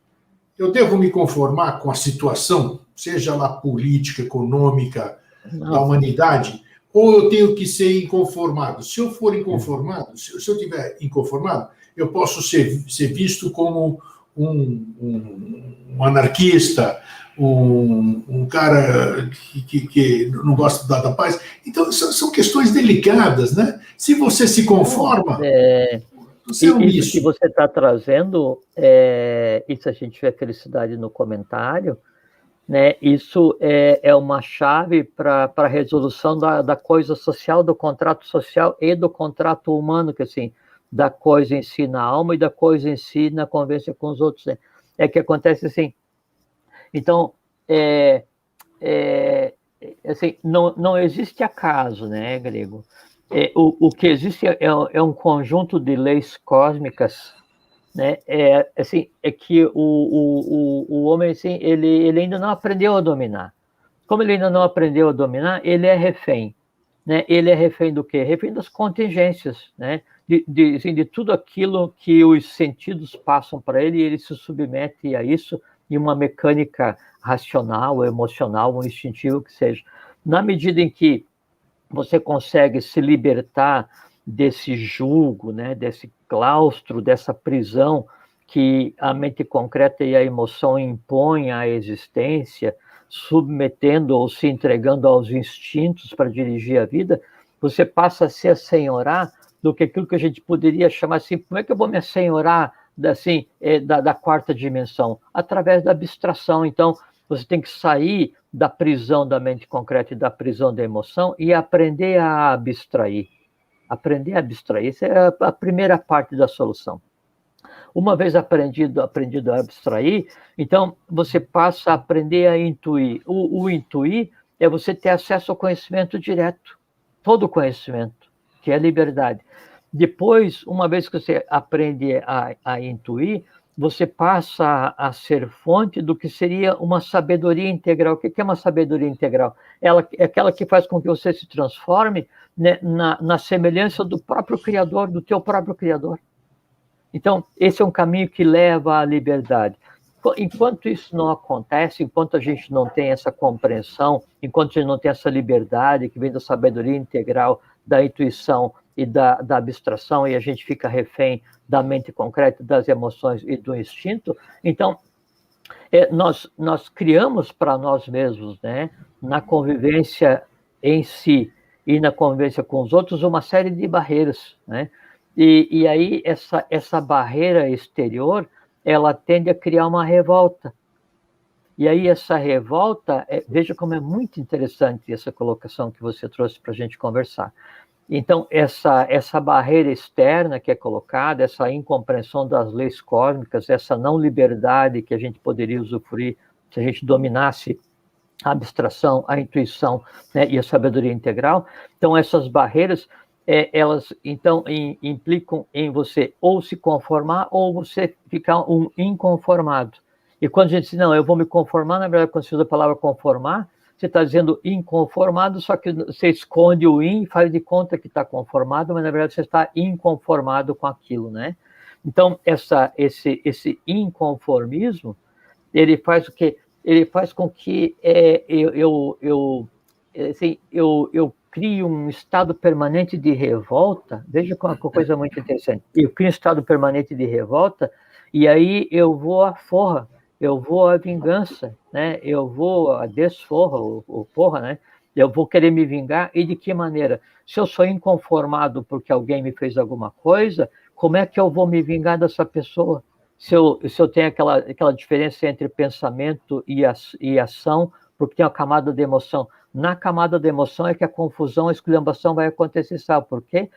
eu devo me conformar com a situação, seja lá política, econômica, da humanidade, ou eu tenho que ser inconformado? Se eu for inconformado, se eu estiver inconformado, eu posso ser visto como um anarquista, um cara que não gosta da paz. Então, são questões delicadas, né? Se você se conforma, você é um isso bicho. que você está trazendo, isso a gente tiver felicidade no comentário, né? Isso é uma chave para a resolução da coisa social, do contrato social e do contrato humano, que assim, da coisa em si na alma e da coisa em si na convivência com os outros, né? É que acontece assim. Então, assim, não existe acaso, né, Grego? O que existe é um conjunto de leis cósmicas, né? Assim, é que o homem, assim, ele ainda não aprendeu a dominar. Como ele ainda não aprendeu a dominar, ele é refém, né? Ele é refém do quê? Refém das contingências, né? Assim, de tudo aquilo que os sentidos passam para ele, e ele se submete a isso em uma mecânica racional, emocional, ou instintiva, que seja. Na medida em que você consegue se libertar desse jugo, né, desse claustro, dessa prisão que a mente concreta e a emoção impõem à existência, submetendo ou se entregando aos instintos para dirigir a vida, você passa a se assenhorar do que aquilo que a gente poderia chamar assim, como é que eu vou me assenhorar assim, da quarta dimensão? Através da abstração. Então, você tem que sair da prisão da mente concreta e da prisão da emoção e aprender a abstrair. Aprender a abstrair, essa é a primeira parte da solução. Uma vez aprendido a abstrair, então você passa a aprender a intuir. O intuir é você ter acesso ao conhecimento direto, todo o conhecimento, que é a liberdade. Depois, uma vez que você aprende a intuir, você passa a ser fonte do que seria uma sabedoria integral. O que é uma sabedoria integral? Ela é aquela que faz com que você se transforme, né, na semelhança do próprio Criador, do teu próprio Criador. Então, esse é um caminho que leva à liberdade. Enquanto isso não acontece, enquanto a gente não tem essa compreensão, enquanto a gente não tem essa liberdade que vem da sabedoria integral, da intuição e da abstração, e a gente fica refém da mente concreta, das emoções e do instinto, então nós criamos para nós mesmos, né, na convivência em si e na convivência com os outros, uma série de barreiras, né? E aí essa barreira exterior, ela tende a criar uma revolta. E aí essa revolta, veja como é muito interessante essa colocação que você trouxe para a gente conversar. Então, essa barreira externa que é colocada, essa incompreensão das leis cósmicas, essa não liberdade que a gente poderia usufruir se a gente dominasse a abstração, a intuição, né, e a sabedoria integral. Então, essas barreiras, elas então implicam em você ou se conformar ou você ficar um inconformado. E quando a gente diz, não, eu vou me conformar, na verdade, quando você usa a palavra conformar, você está dizendo inconformado, só que você esconde o in, faz de conta que está conformado, mas na verdade você está inconformado com aquilo, né? Então, esse inconformismo, ele faz o quê? Ele faz com que eu crio um estado permanente de revolta. Veja uma coisa muito interessante. Eu crio um estado permanente de revolta e aí eu vou à forra, eu vou à vingança, né? Eu vou à desforra, ou porra, né? Eu vou querer me vingar, e de que maneira? Se eu sou inconformado porque alguém me fez alguma coisa, como é que eu vou me vingar dessa pessoa? Se eu tenho aquela diferença entre pensamento e ação, porque tem uma camada de emoção. Na camada de emoção é que a confusão, a esculhambação vai acontecer, sabe por quê?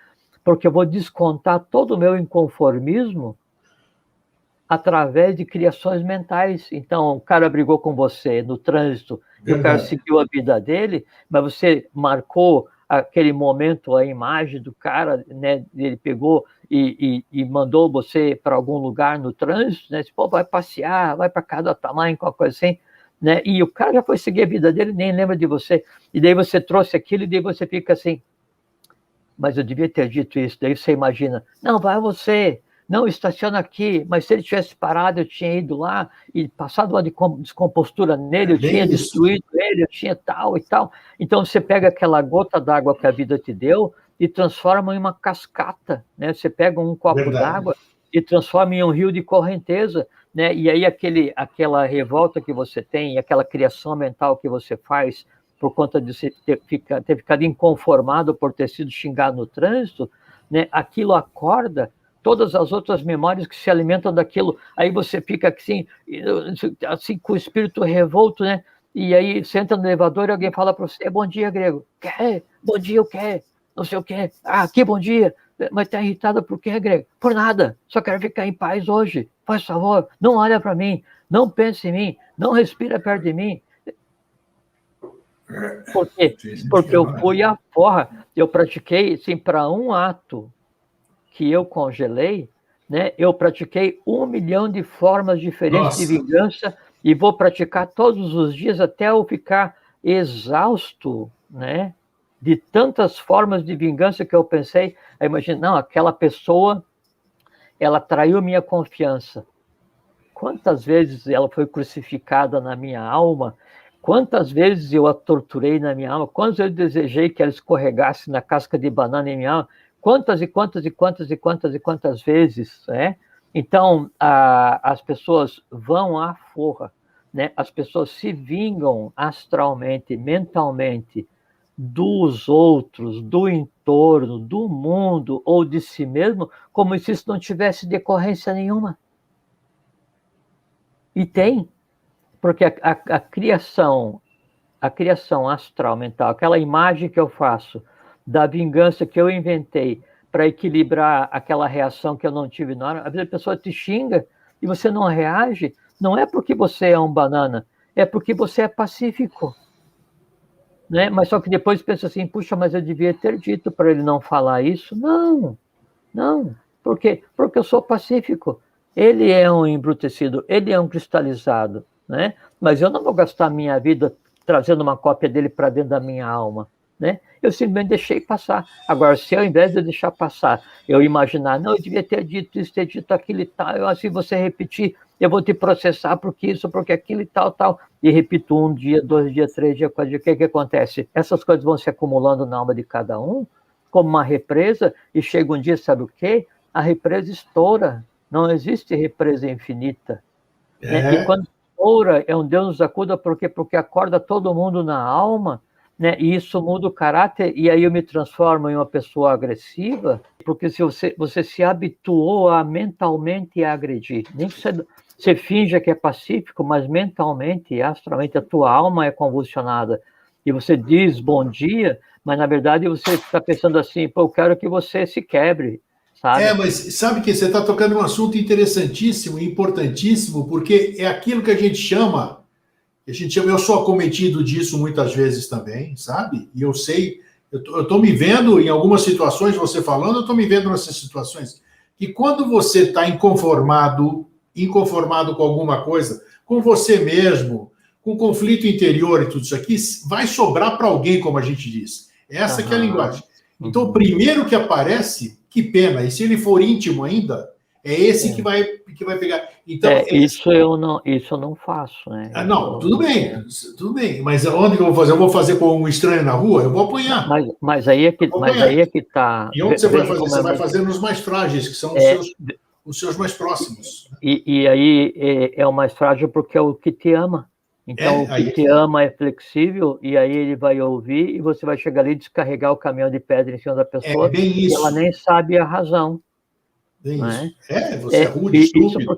Porque eu vou descontar todo o meu inconformismo através de criações mentais. Então, o cara brigou com você no trânsito, e o cara seguiu a vida dele, mas você marcou aquele momento, a imagem do cara, né? Ele pegou e mandou você para algum lugar no trânsito, né? Pô, vai passear, vai para casa da tua mãe, qualquer coisa assim, né? E o cara já foi seguir a vida dele, nem lembra de você. E daí você trouxe aquilo, e daí você fica assim, mas eu devia ter dito isso. Daí você imagina, não, vai você, não, estaciona aqui, mas se ele tivesse parado, eu tinha ido lá e passado uma descompostura nele, eu tinha destruído ele, eu tinha tal e tal. Então você pega aquela gota d'água que a vida te deu e transforma em uma cascata, né? Você pega um copo d'água e transforma em um rio de correnteza, né? E aí aquela revolta que você tem, aquela criação mental que você faz por conta de você ter ficado inconformado por ter sido xingado no trânsito, né? Aquilo acorda todas as outras memórias que se alimentam daquilo. Aí você fica assim com o espírito revolto, né? E aí você entra no elevador e alguém fala para você, bom dia, Grego. Quer? Bom dia, o quê? Não sei o quê. Ah, que bom dia. Mas está irritada por quê, Grego? Por nada. Só quero ficar em paz hoje. Faz favor, não olha para mim. Não pense em mim. Não respira perto de mim. Por quê? Porque eu fui à forra. Eu pratiquei, assim, para um ato que eu congelei, né? Eu pratiquei 1 milhão de formas diferentes de vingança e vou praticar todos os dias até eu ficar exausto, né? De tantas formas de vingança que eu pensei. Aí imagina, não, aquela pessoa, ela traiu minha confiança. Quantas vezes ela foi crucificada na minha alma? Quantas vezes eu a torturei na minha alma? Quantas eu desejei que ela escorregasse na casca de banana em minha alma? Quantas e quantas e quantas e quantas e quantas vezes, né? Então, as pessoas vão à forra, né? As pessoas se vingam astralmente, mentalmente, dos outros, do entorno, do mundo ou de si mesmo, como se isso não tivesse decorrência nenhuma. E tem, porque a criação astral, mental, aquela imagem que eu faço da vingança que eu inventei para equilibrar aquela reação que eu não tive na hora, às vezes a pessoa te xinga e você não reage, não é porque você é um banana, é porque você é pacífico. Né? Mas só que depois pensa assim, puxa, mas eu devia ter dito para ele não falar isso. Não, por quê? Porque eu sou pacífico. Ele é um embrutecido, ele é um cristalizado, né? Mas eu não vou gastar minha vida trazendo uma cópia dele para dentro da minha alma, né? Eu simplesmente deixei passar. Agora, se ao invés de eu deixar passar, eu imaginar, não, eu devia ter dito isso, ter dito aquilo e tal, assim você repetir, eu vou te processar porque isso, porque aquilo e tal, e repito 1 dia, 2 dias, 3 dias, 4 dias, o que acontece? Essas coisas vão se acumulando na alma de cada um, como uma represa, e chega um dia, sabe o quê? A represa estoura. Não existe represa infinita. Né? E quando estoura, é um Deus nos acuda, porque acorda todo mundo na alma, né? E isso muda o caráter, e aí eu me transformo em uma pessoa agressiva, porque se você se habituou a mentalmente agredir, nem que você finja que é pacífico, mas mentalmente e astralmente a tua alma é convulsionada, e você diz bom dia, mas na verdade você está pensando assim, pô, eu quero que você se quebre. Sabe? Mas sabe que você está tocando um assunto interessantíssimo, importantíssimo, porque é aquilo que a gente chama, eu sou acometido disso muitas vezes também, sabe? E eu sei, eu estou me vendo em algumas situações, você falando, eu estou me vendo nessas situações, que quando você está inconformado com alguma coisa, com você mesmo, com conflito interior e tudo isso aqui, vai sobrar para alguém, como a gente diz. Essa que é a linguagem. Então, o primeiro que aparece, que pena, e se ele for íntimo ainda, é esse que vai pegar. Então, isso eu não faço, né? Não, tudo bem, mas onde que eu vou fazer? Eu vou fazer com um estranho na rua? Eu vou apanhar. Mas aí é que tá. E onde você vai fazer? Você vai fazer nos mais frágeis, que são os seus mais próximos. E aí é o mais frágil porque é o que te ama. Então, o que te ama é flexível, e aí ele vai ouvir, e você vai chegar ali e descarregar o caminhão de pedra em cima da pessoa, e ela nem sabe a razão. Bem Não isso. é? Você é rude, estúpido.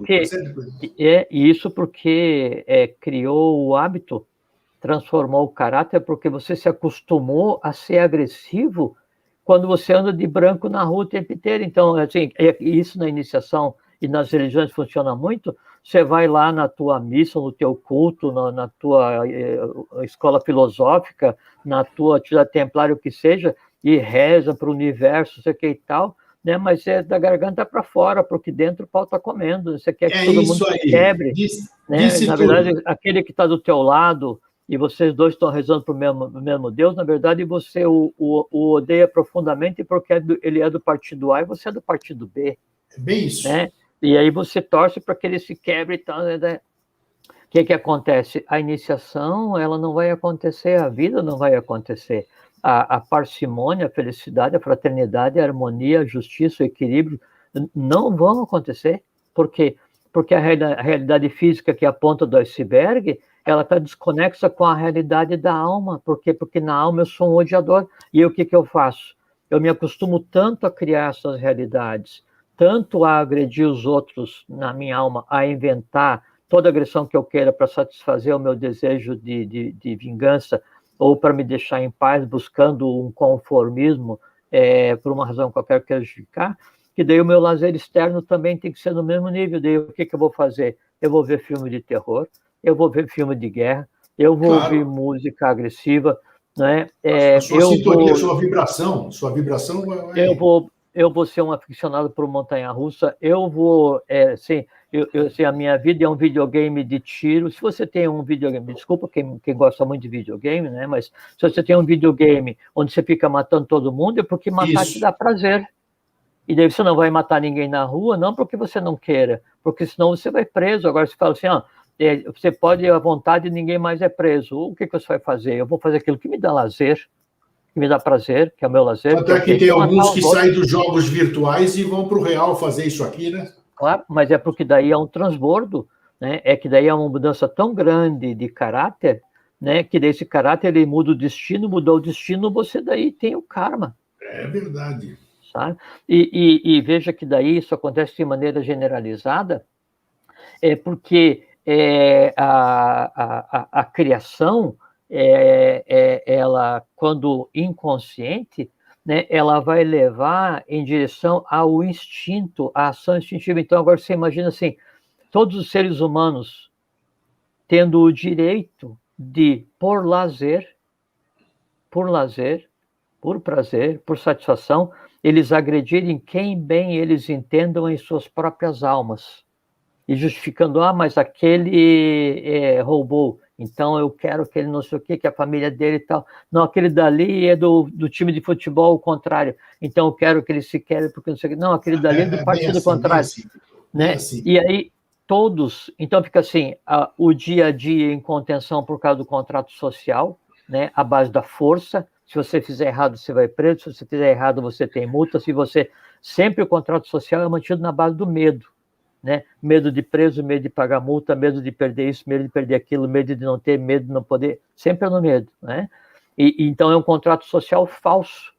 Isso porque criou o hábito, transformou o caráter, porque você se acostumou a ser agressivo quando você anda de branco na rua o tempo inteiro. Então, assim, isso na iniciação e nas religiões funciona muito. Você vai lá na tua missa, no teu culto, na tua escola filosófica, na tua atividade templária, o que seja, e reza para o universo, sei que e tal, né? Mas é da garganta para fora, porque dentro o pau está comendo. Você quer que todo mundo se quebre. Né? Na verdade, aquele que está do teu lado e vocês dois estão rezando para o mesmo Deus, na verdade você o odeia profundamente porque ele é do partido A e você é do partido B. É bem isso. Né? E aí você torce para que ele se quebre e tal. Né? O que acontece? A iniciação ela não vai acontecer, a vida não vai acontecer. A parcimônia, a felicidade, a fraternidade, a harmonia, a justiça, o equilíbrio não vão acontecer. Por quê? Porque a realidade física, que é a ponta do iceberg, ela está desconexa com a realidade da alma. Por quê? Porque na alma eu sou um odiador. E o que eu faço? Eu me acostumo tanto a criar essas realidades, tanto a agredir os outros na minha alma, a inventar toda agressão que eu queira para satisfazer o meu desejo de vingança, ou para me deixar em paz, buscando um conformismo, por uma razão qualquer que quero justificar, que daí o meu lazer externo também tem que ser no mesmo nível. Daí o que eu vou fazer? Eu vou ver filme de terror, eu vou ver filme de guerra, eu vou ouvir música agressiva, né? Sua sintonia, sua vibração vai... Eu vou ser um aficionado por montanha-russa, eu vou, assim, a minha vida é um videogame de tiro. Se você tem um videogame, desculpa quem gosta muito de videogame, né? Mas se você tem um videogame onde você fica matando todo mundo, é porque matar te dá prazer. E daí você não vai matar ninguém na rua, não porque você não queira, porque senão você vai preso. Agora você fala assim, você pode ir à vontade e ninguém mais é preso. O que você vai fazer? Eu vou fazer aquilo que me dá lazer, que me dá prazer, que é o meu lazer. Até que tem alguns que saem dos jogos virtuais e vão para o real fazer isso aqui, né? Claro, mas é porque daí é um transbordo, né? É que daí é uma mudança tão grande de caráter, né? Que desse caráter ele muda o destino, mudou o destino, você daí tem o karma. É verdade. Sabe? E veja que daí isso acontece de maneira generalizada, porque a criação, ela, quando inconsciente, né, ela vai levar em direção ao instinto, à ação instintiva. Então, agora você imagina assim, todos os seres humanos tendo o direito de, por lazer, por prazer, por satisfação, eles agredirem quem bem eles entendam em suas próprias almas. E justificando, mas aquele roubou, então eu quero que ele não sei o que a família dele e tal. Não, aquele dali é do time de futebol, o contrário. Então eu quero que ele se quebre, porque não sei o que. Não, aquele dali é do partido assim, contrário. Né? Assim. E aí, todos... Então fica assim, o dia a dia em contenção por causa do contrato social, né, à base da força. Se você fizer errado, você vai preso. Se você fizer errado, você tem multa. Se você... Sempre o contrato social é mantido na base do medo. Né? Medo de preso, medo de pagar multa, medo de perder isso, medo de perder aquilo, medo de não ter, medo de não poder, sempre é no medo, né? Então é um contrato social falso,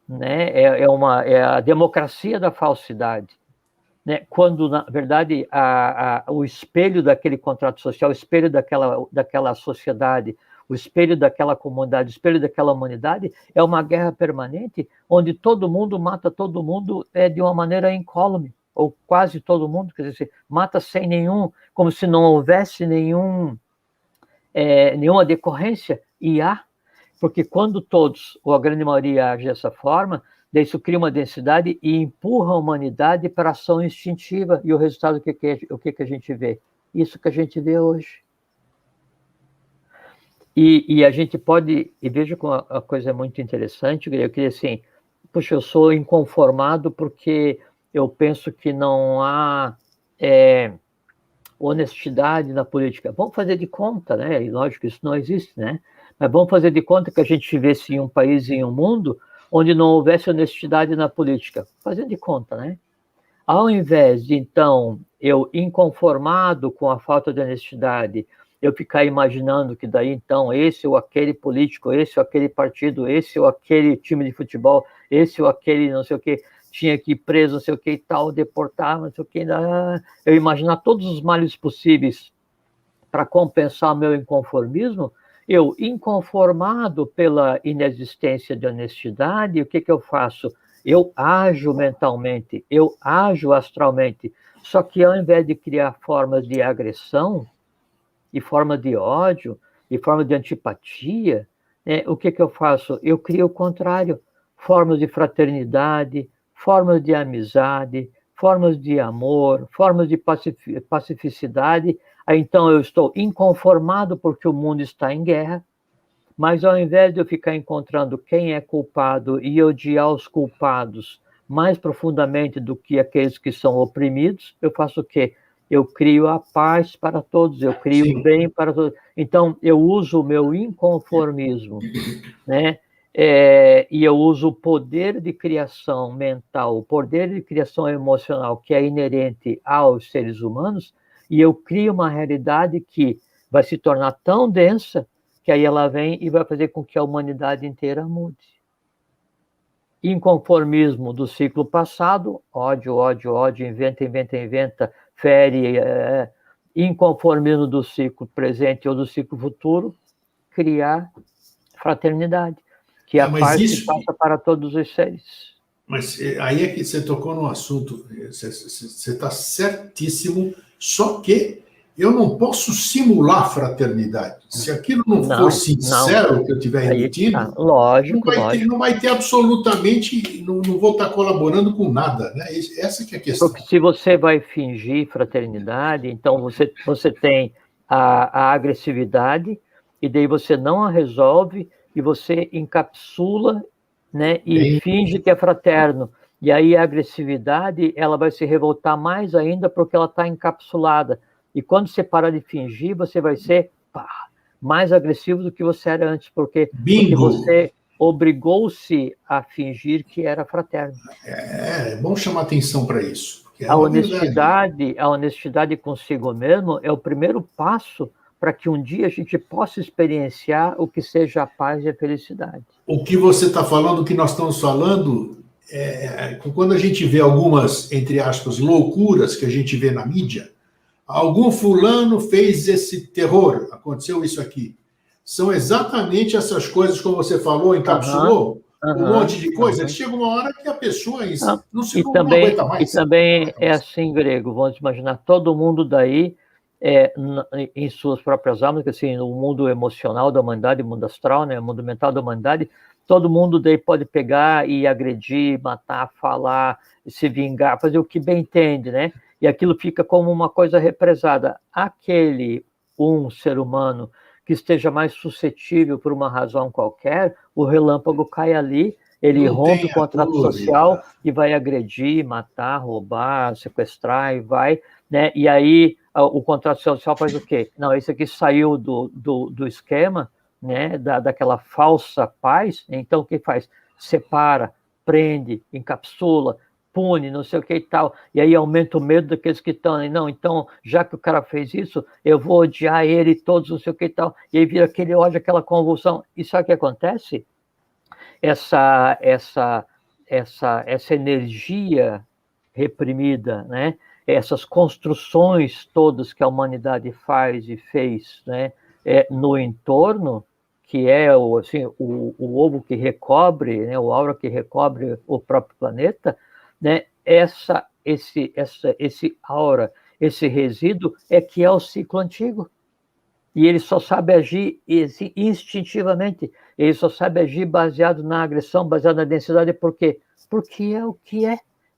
né? É a democracia da falsidade, né? Quando na verdade o espelho daquele contrato social, o espelho daquela sociedade, o espelho daquela comunidade, o espelho daquela humanidade é uma guerra permanente, onde todo mundo mata todo mundo de uma maneira incólume, ou quase todo mundo, quer dizer, mata sem nenhum, como se não houvesse nenhuma decorrência, e há, porque quando todos, ou a grande maioria age dessa forma, daí isso cria uma densidade e empurra a humanidade para a ação instintiva, e o resultado, o que a gente vê? Isso que a gente vê hoje. E a gente pode, e veja como a coisa é muito interessante, eu queria assim, puxa, eu sou inconformado porque eu penso que não há honestidade na política. Vamos fazer de conta, né? E lógico que isso não existe, né? Mas vamos fazer de conta que a gente vivesse em um país, em um mundo, onde não houvesse honestidade na política. Fazendo de conta, né? Ao invés de, então, eu inconformado com a falta de honestidade, eu ficar imaginando que daí, então, esse ou aquele político, esse ou aquele partido, esse ou aquele time de futebol, esse ou aquele não sei o quê, tinha que ir preso, não sei o que e tal, deportar, não sei o que. Eu imaginar todos os males possíveis para compensar o meu inconformismo, eu, inconformado pela inexistência de honestidade, o que eu faço? Eu ajo mentalmente, eu ajo astralmente, só que ao invés de criar formas de agressão, e forma de ódio, e forma de antipatia, né, o que eu faço? Eu crio o contrário, formas de fraternidade, formas de amizade, formas de amor, formas de pacificidade. Aí, então eu estou inconformado porque o mundo está em guerra, mas ao invés de eu ficar encontrando quem é culpado e odiar os culpados mais profundamente do que aqueles que são oprimidos, eu faço o quê? Eu crio a paz para todos, eu crio o bem para todos. Então, eu uso o meu inconformismo, né? E eu uso o poder de criação mental, o poder de criação emocional que é inerente aos seres humanos, e eu crio uma realidade que vai se tornar tão densa que aí ela vem e vai fazer com que a humanidade inteira mude. Inconformismo do ciclo passado, ódio, ódio, ódio, inventa, inventa, inventa, fere. Inconformismo do ciclo presente ou do ciclo futuro, criar fraternidade, que é a paz que passa para todos os seres. Mas aí é que você tocou num assunto, você está certíssimo, só que eu não posso simular fraternidade. Se aquilo não for sincero, que eu estiver emitindo, lógico, não vai ter absolutamente, não vou estar colaborando com nada, né? Essa que é a questão. Porque se você vai fingir fraternidade, então você tem a agressividade, e daí você não a resolve, e você encapsula, né, e finge que é fraterno. E aí a agressividade, ela vai se revoltar mais ainda porque ela está encapsulada. E quando você parar de fingir, você vai ser mais agressivo do que você era antes, porque você obrigou-se a fingir que era fraterno. É bom chamar atenção para isso. A honestidade consigo mesmo é o primeiro passo para que um dia a gente possa experienciar o que seja a paz e a felicidade. O que você está falando, o que nós estamos falando, quando a gente vê algumas, entre aspas, loucuras que a gente vê na mídia, algum fulano fez esse terror, aconteceu isso aqui. São exatamente essas coisas, como você falou, encapsulou, um monte de coisa. Chega uma hora que a pessoa não aguenta mais. E também é assim, Grego, vamos imaginar, todo mundo daí, em suas próprias almas, que assim, no mundo emocional da humanidade, mundo astral, né, mundo mental da humanidade, todo mundo daí pode pegar e agredir, matar, falar, se vingar, fazer o que bem entende, né? E aquilo fica como uma coisa represada. Aquele ser humano que esteja mais suscetível por uma razão qualquer, o relâmpago cai ali, ele rompe o contrato social e vai agredir, matar, roubar, sequestrar e vai, né? E aí o contrato social faz o quê? Não, esse aqui saiu do esquema, né? Daquela falsa paz, então o que faz? Separa, prende, encapsula, pune, não sei o que e tal, e aí aumenta o medo daqueles que estão, não, então, já que o cara fez isso, eu vou odiar ele todos, não sei o que e tal, e aí vira aquele ódio, aquela convulsão, e sabe o que acontece? Essa energia reprimida, né? Essas construções todas que a humanidade faz e fez, né? No entorno, que é assim, o ovo que recobre, né? O aura que recobre o próprio planeta, né? Esse aura, esse resíduo é que é o ciclo antigo. E ele só sabe agir instintivamente, ele só sabe agir baseado na agressão, baseado na densidade, por quê? Porque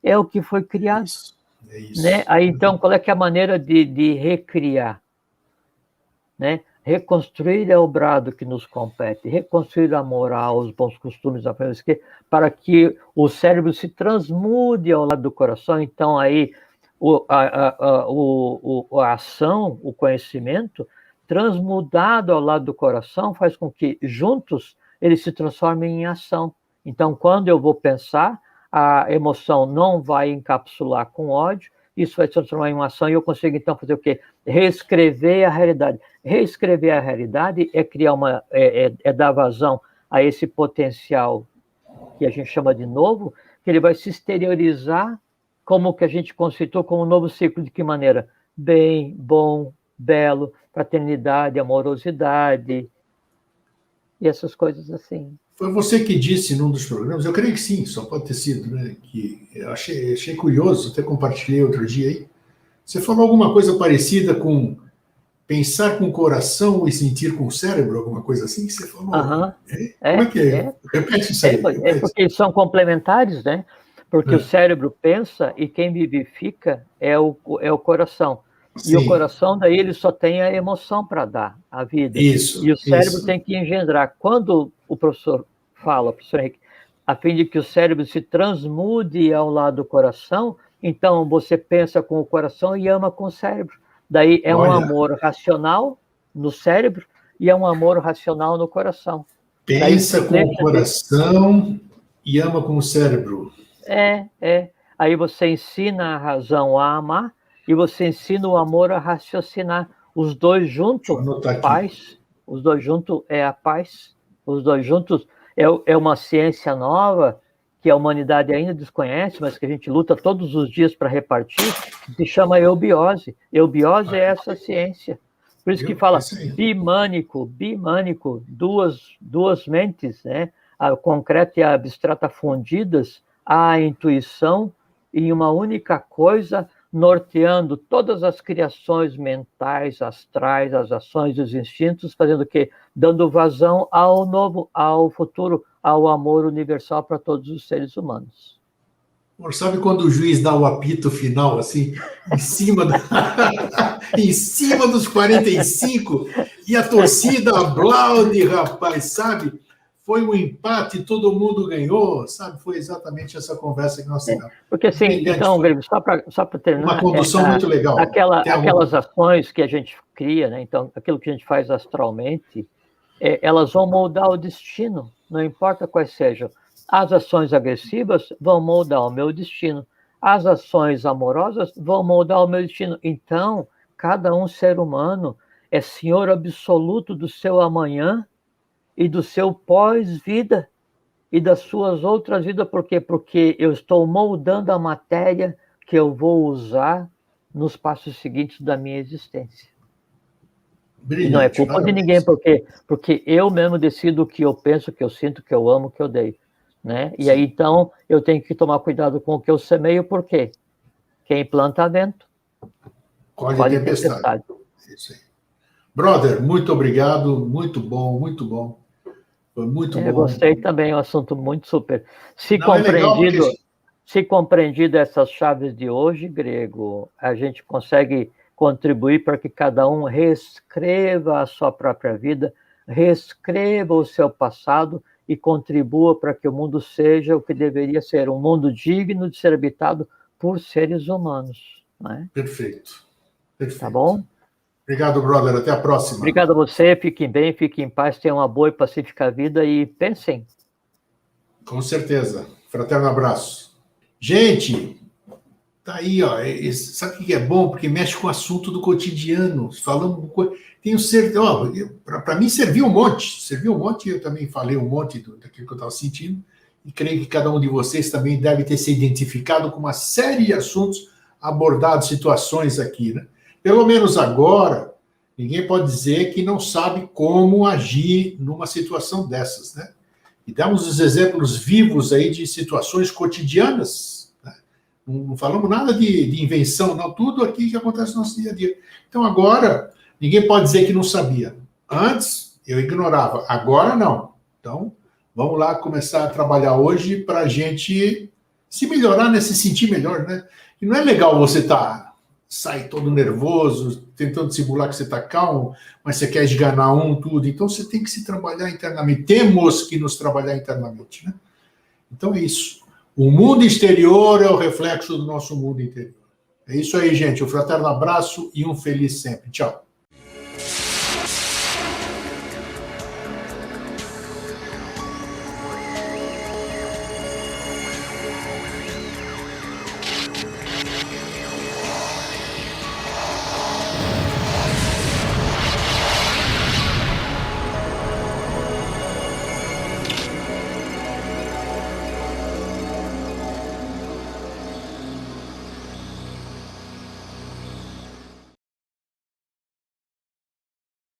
é o que foi criado. Isso. Né? Aí, então, qual é que é a maneira de recriar? Né? Reconstruir é o brado que nos compete, reconstruir a moral, os bons costumes, para que o cérebro se transmude ao lado do coração. Então, aí, a ação, o conhecimento, transmudado ao lado do coração, faz com que, juntos, eles se transformem em ação. Então, quando eu vou pensar, a emoção não vai encapsular com ódio, isso vai se transformar em uma ação e eu consigo, então, fazer o quê? Reescrever a realidade. Reescrever a realidade é criar é dar vazão a esse potencial que a gente chama de novo, que ele vai se exteriorizar como que a gente conceitou como um novo ciclo. De que maneira? Bem, bom, belo, fraternidade, amorosidade, e essas coisas assim. Foi você que disse num dos programas, eu creio que sim, só pode ter sido, né? Que eu achei curioso, até compartilhei outro dia aí. Você falou alguma coisa parecida com pensar com o coração e sentir com o cérebro, alguma coisa assim que você falou? Como é que é? Repete isso aí. É porque eles são complementares, né? Porque o cérebro pensa e quem vivifica é o coração. Sim. E o coração, daí, ele só tem a emoção para dar, a vida. Isso. E o cérebro tem que engendrar. Quando o professor fala, professor Henrique, a fim de que o cérebro se transmude ao lado do coração, então você pensa com o coração e ama com o cérebro. Daí é um amor racional no cérebro e é um amor racional no coração. Pensa com o coração e ama com o cérebro. Aí você ensina a razão a amar e você ensina o amor a raciocinar. Os dois juntos, paz. Os dois juntos é a paz. Os dois juntos é uma ciência nova que a humanidade ainda desconhece, mas que a gente luta todos os dias para repartir, que se chama eubiose. Eubiose é essa ciência. Por isso que fala bimânico, duas mentes, né? A concreta e a abstrata fundidas, a intuição em uma única coisa, norteando todas as criações mentais, astrais, as ações e os instintos, fazendo o quê? Dando vazão ao novo, ao futuro, ao amor universal para todos os seres humanos. Sabe quando o juiz dá o apito final, assim, em cima dos 45, e a torcida aplaude, rapaz, sabe? Foi um empate, todo mundo ganhou, sabe? Foi exatamente essa conversa que nós tivemos. Porque assim, então, Grego, só para terminar... Uma condução muito legal. Aquelas ações que a gente cria, né? Então, aquilo que a gente faz astralmente, elas vão moldar o destino, não importa quais sejam. As ações agressivas vão moldar o meu destino. As ações amorosas vão moldar o meu destino. Então, cada um ser humano é senhor absoluto do seu amanhã e do seu pós-vida e das suas outras vidas. Por quê? Porque eu estou moldando a matéria que eu vou usar nos passos seguintes da minha existência. Brilhante, e não é culpa de ninguém, porque eu mesmo decido o que eu penso, o que eu sinto, o que eu amo, o que eu odeio. Né? E aí, então, eu tenho que tomar cuidado com o que eu semeio, porque quem planta vento, colhe tempestade. Isso aí. Brother, muito obrigado, muito bom, muito bom. Foi muito bom. Gostei também, é um assunto muito super. Se compreendido essas chaves de hoje, Grego, a gente consegue contribuir para que cada um reescreva a sua própria vida, reescreva o seu passado e contribua para que o mundo seja o que deveria ser, um mundo digno de ser habitado por seres humanos. Né? Perfeito. Tá bom? Obrigado, brother. Até a próxima. Obrigado a você. Fiquem bem, fiquem em paz, tenham uma boa e pacífica vida e pensem. Com certeza. Fraterno abraço. Gente, tá aí, ó. Sabe o que é bom? Porque mexe com o assunto do cotidiano. Falamos... Tenho certeza, para mim serviu um monte, eu também falei um monte daquilo que eu estava sentindo, e creio que cada um de vocês também deve ter se identificado com uma série de assuntos abordados, situações aqui, né? Pelo menos agora, ninguém pode dizer que não sabe como agir numa situação dessas, né? E damos os exemplos vivos aí de situações cotidianas, né? Não falamos nada de invenção, não, tudo aqui que acontece no nosso dia a dia. Então agora... Ninguém pode dizer que não sabia. Antes, eu ignorava. Agora, não. Então, vamos lá começar a trabalhar hoje para a gente se melhorar, né? Se sentir melhor, né? E não é legal você sair todo nervoso, tentando simular que você está calmo, mas você quer esganar tudo. Então, você tem que se trabalhar internamente. Temos que nos trabalhar internamente, né? Então, é isso. O mundo exterior é o reflexo do nosso mundo interior. É isso aí, gente. Um fraterno abraço e um feliz sempre. Tchau.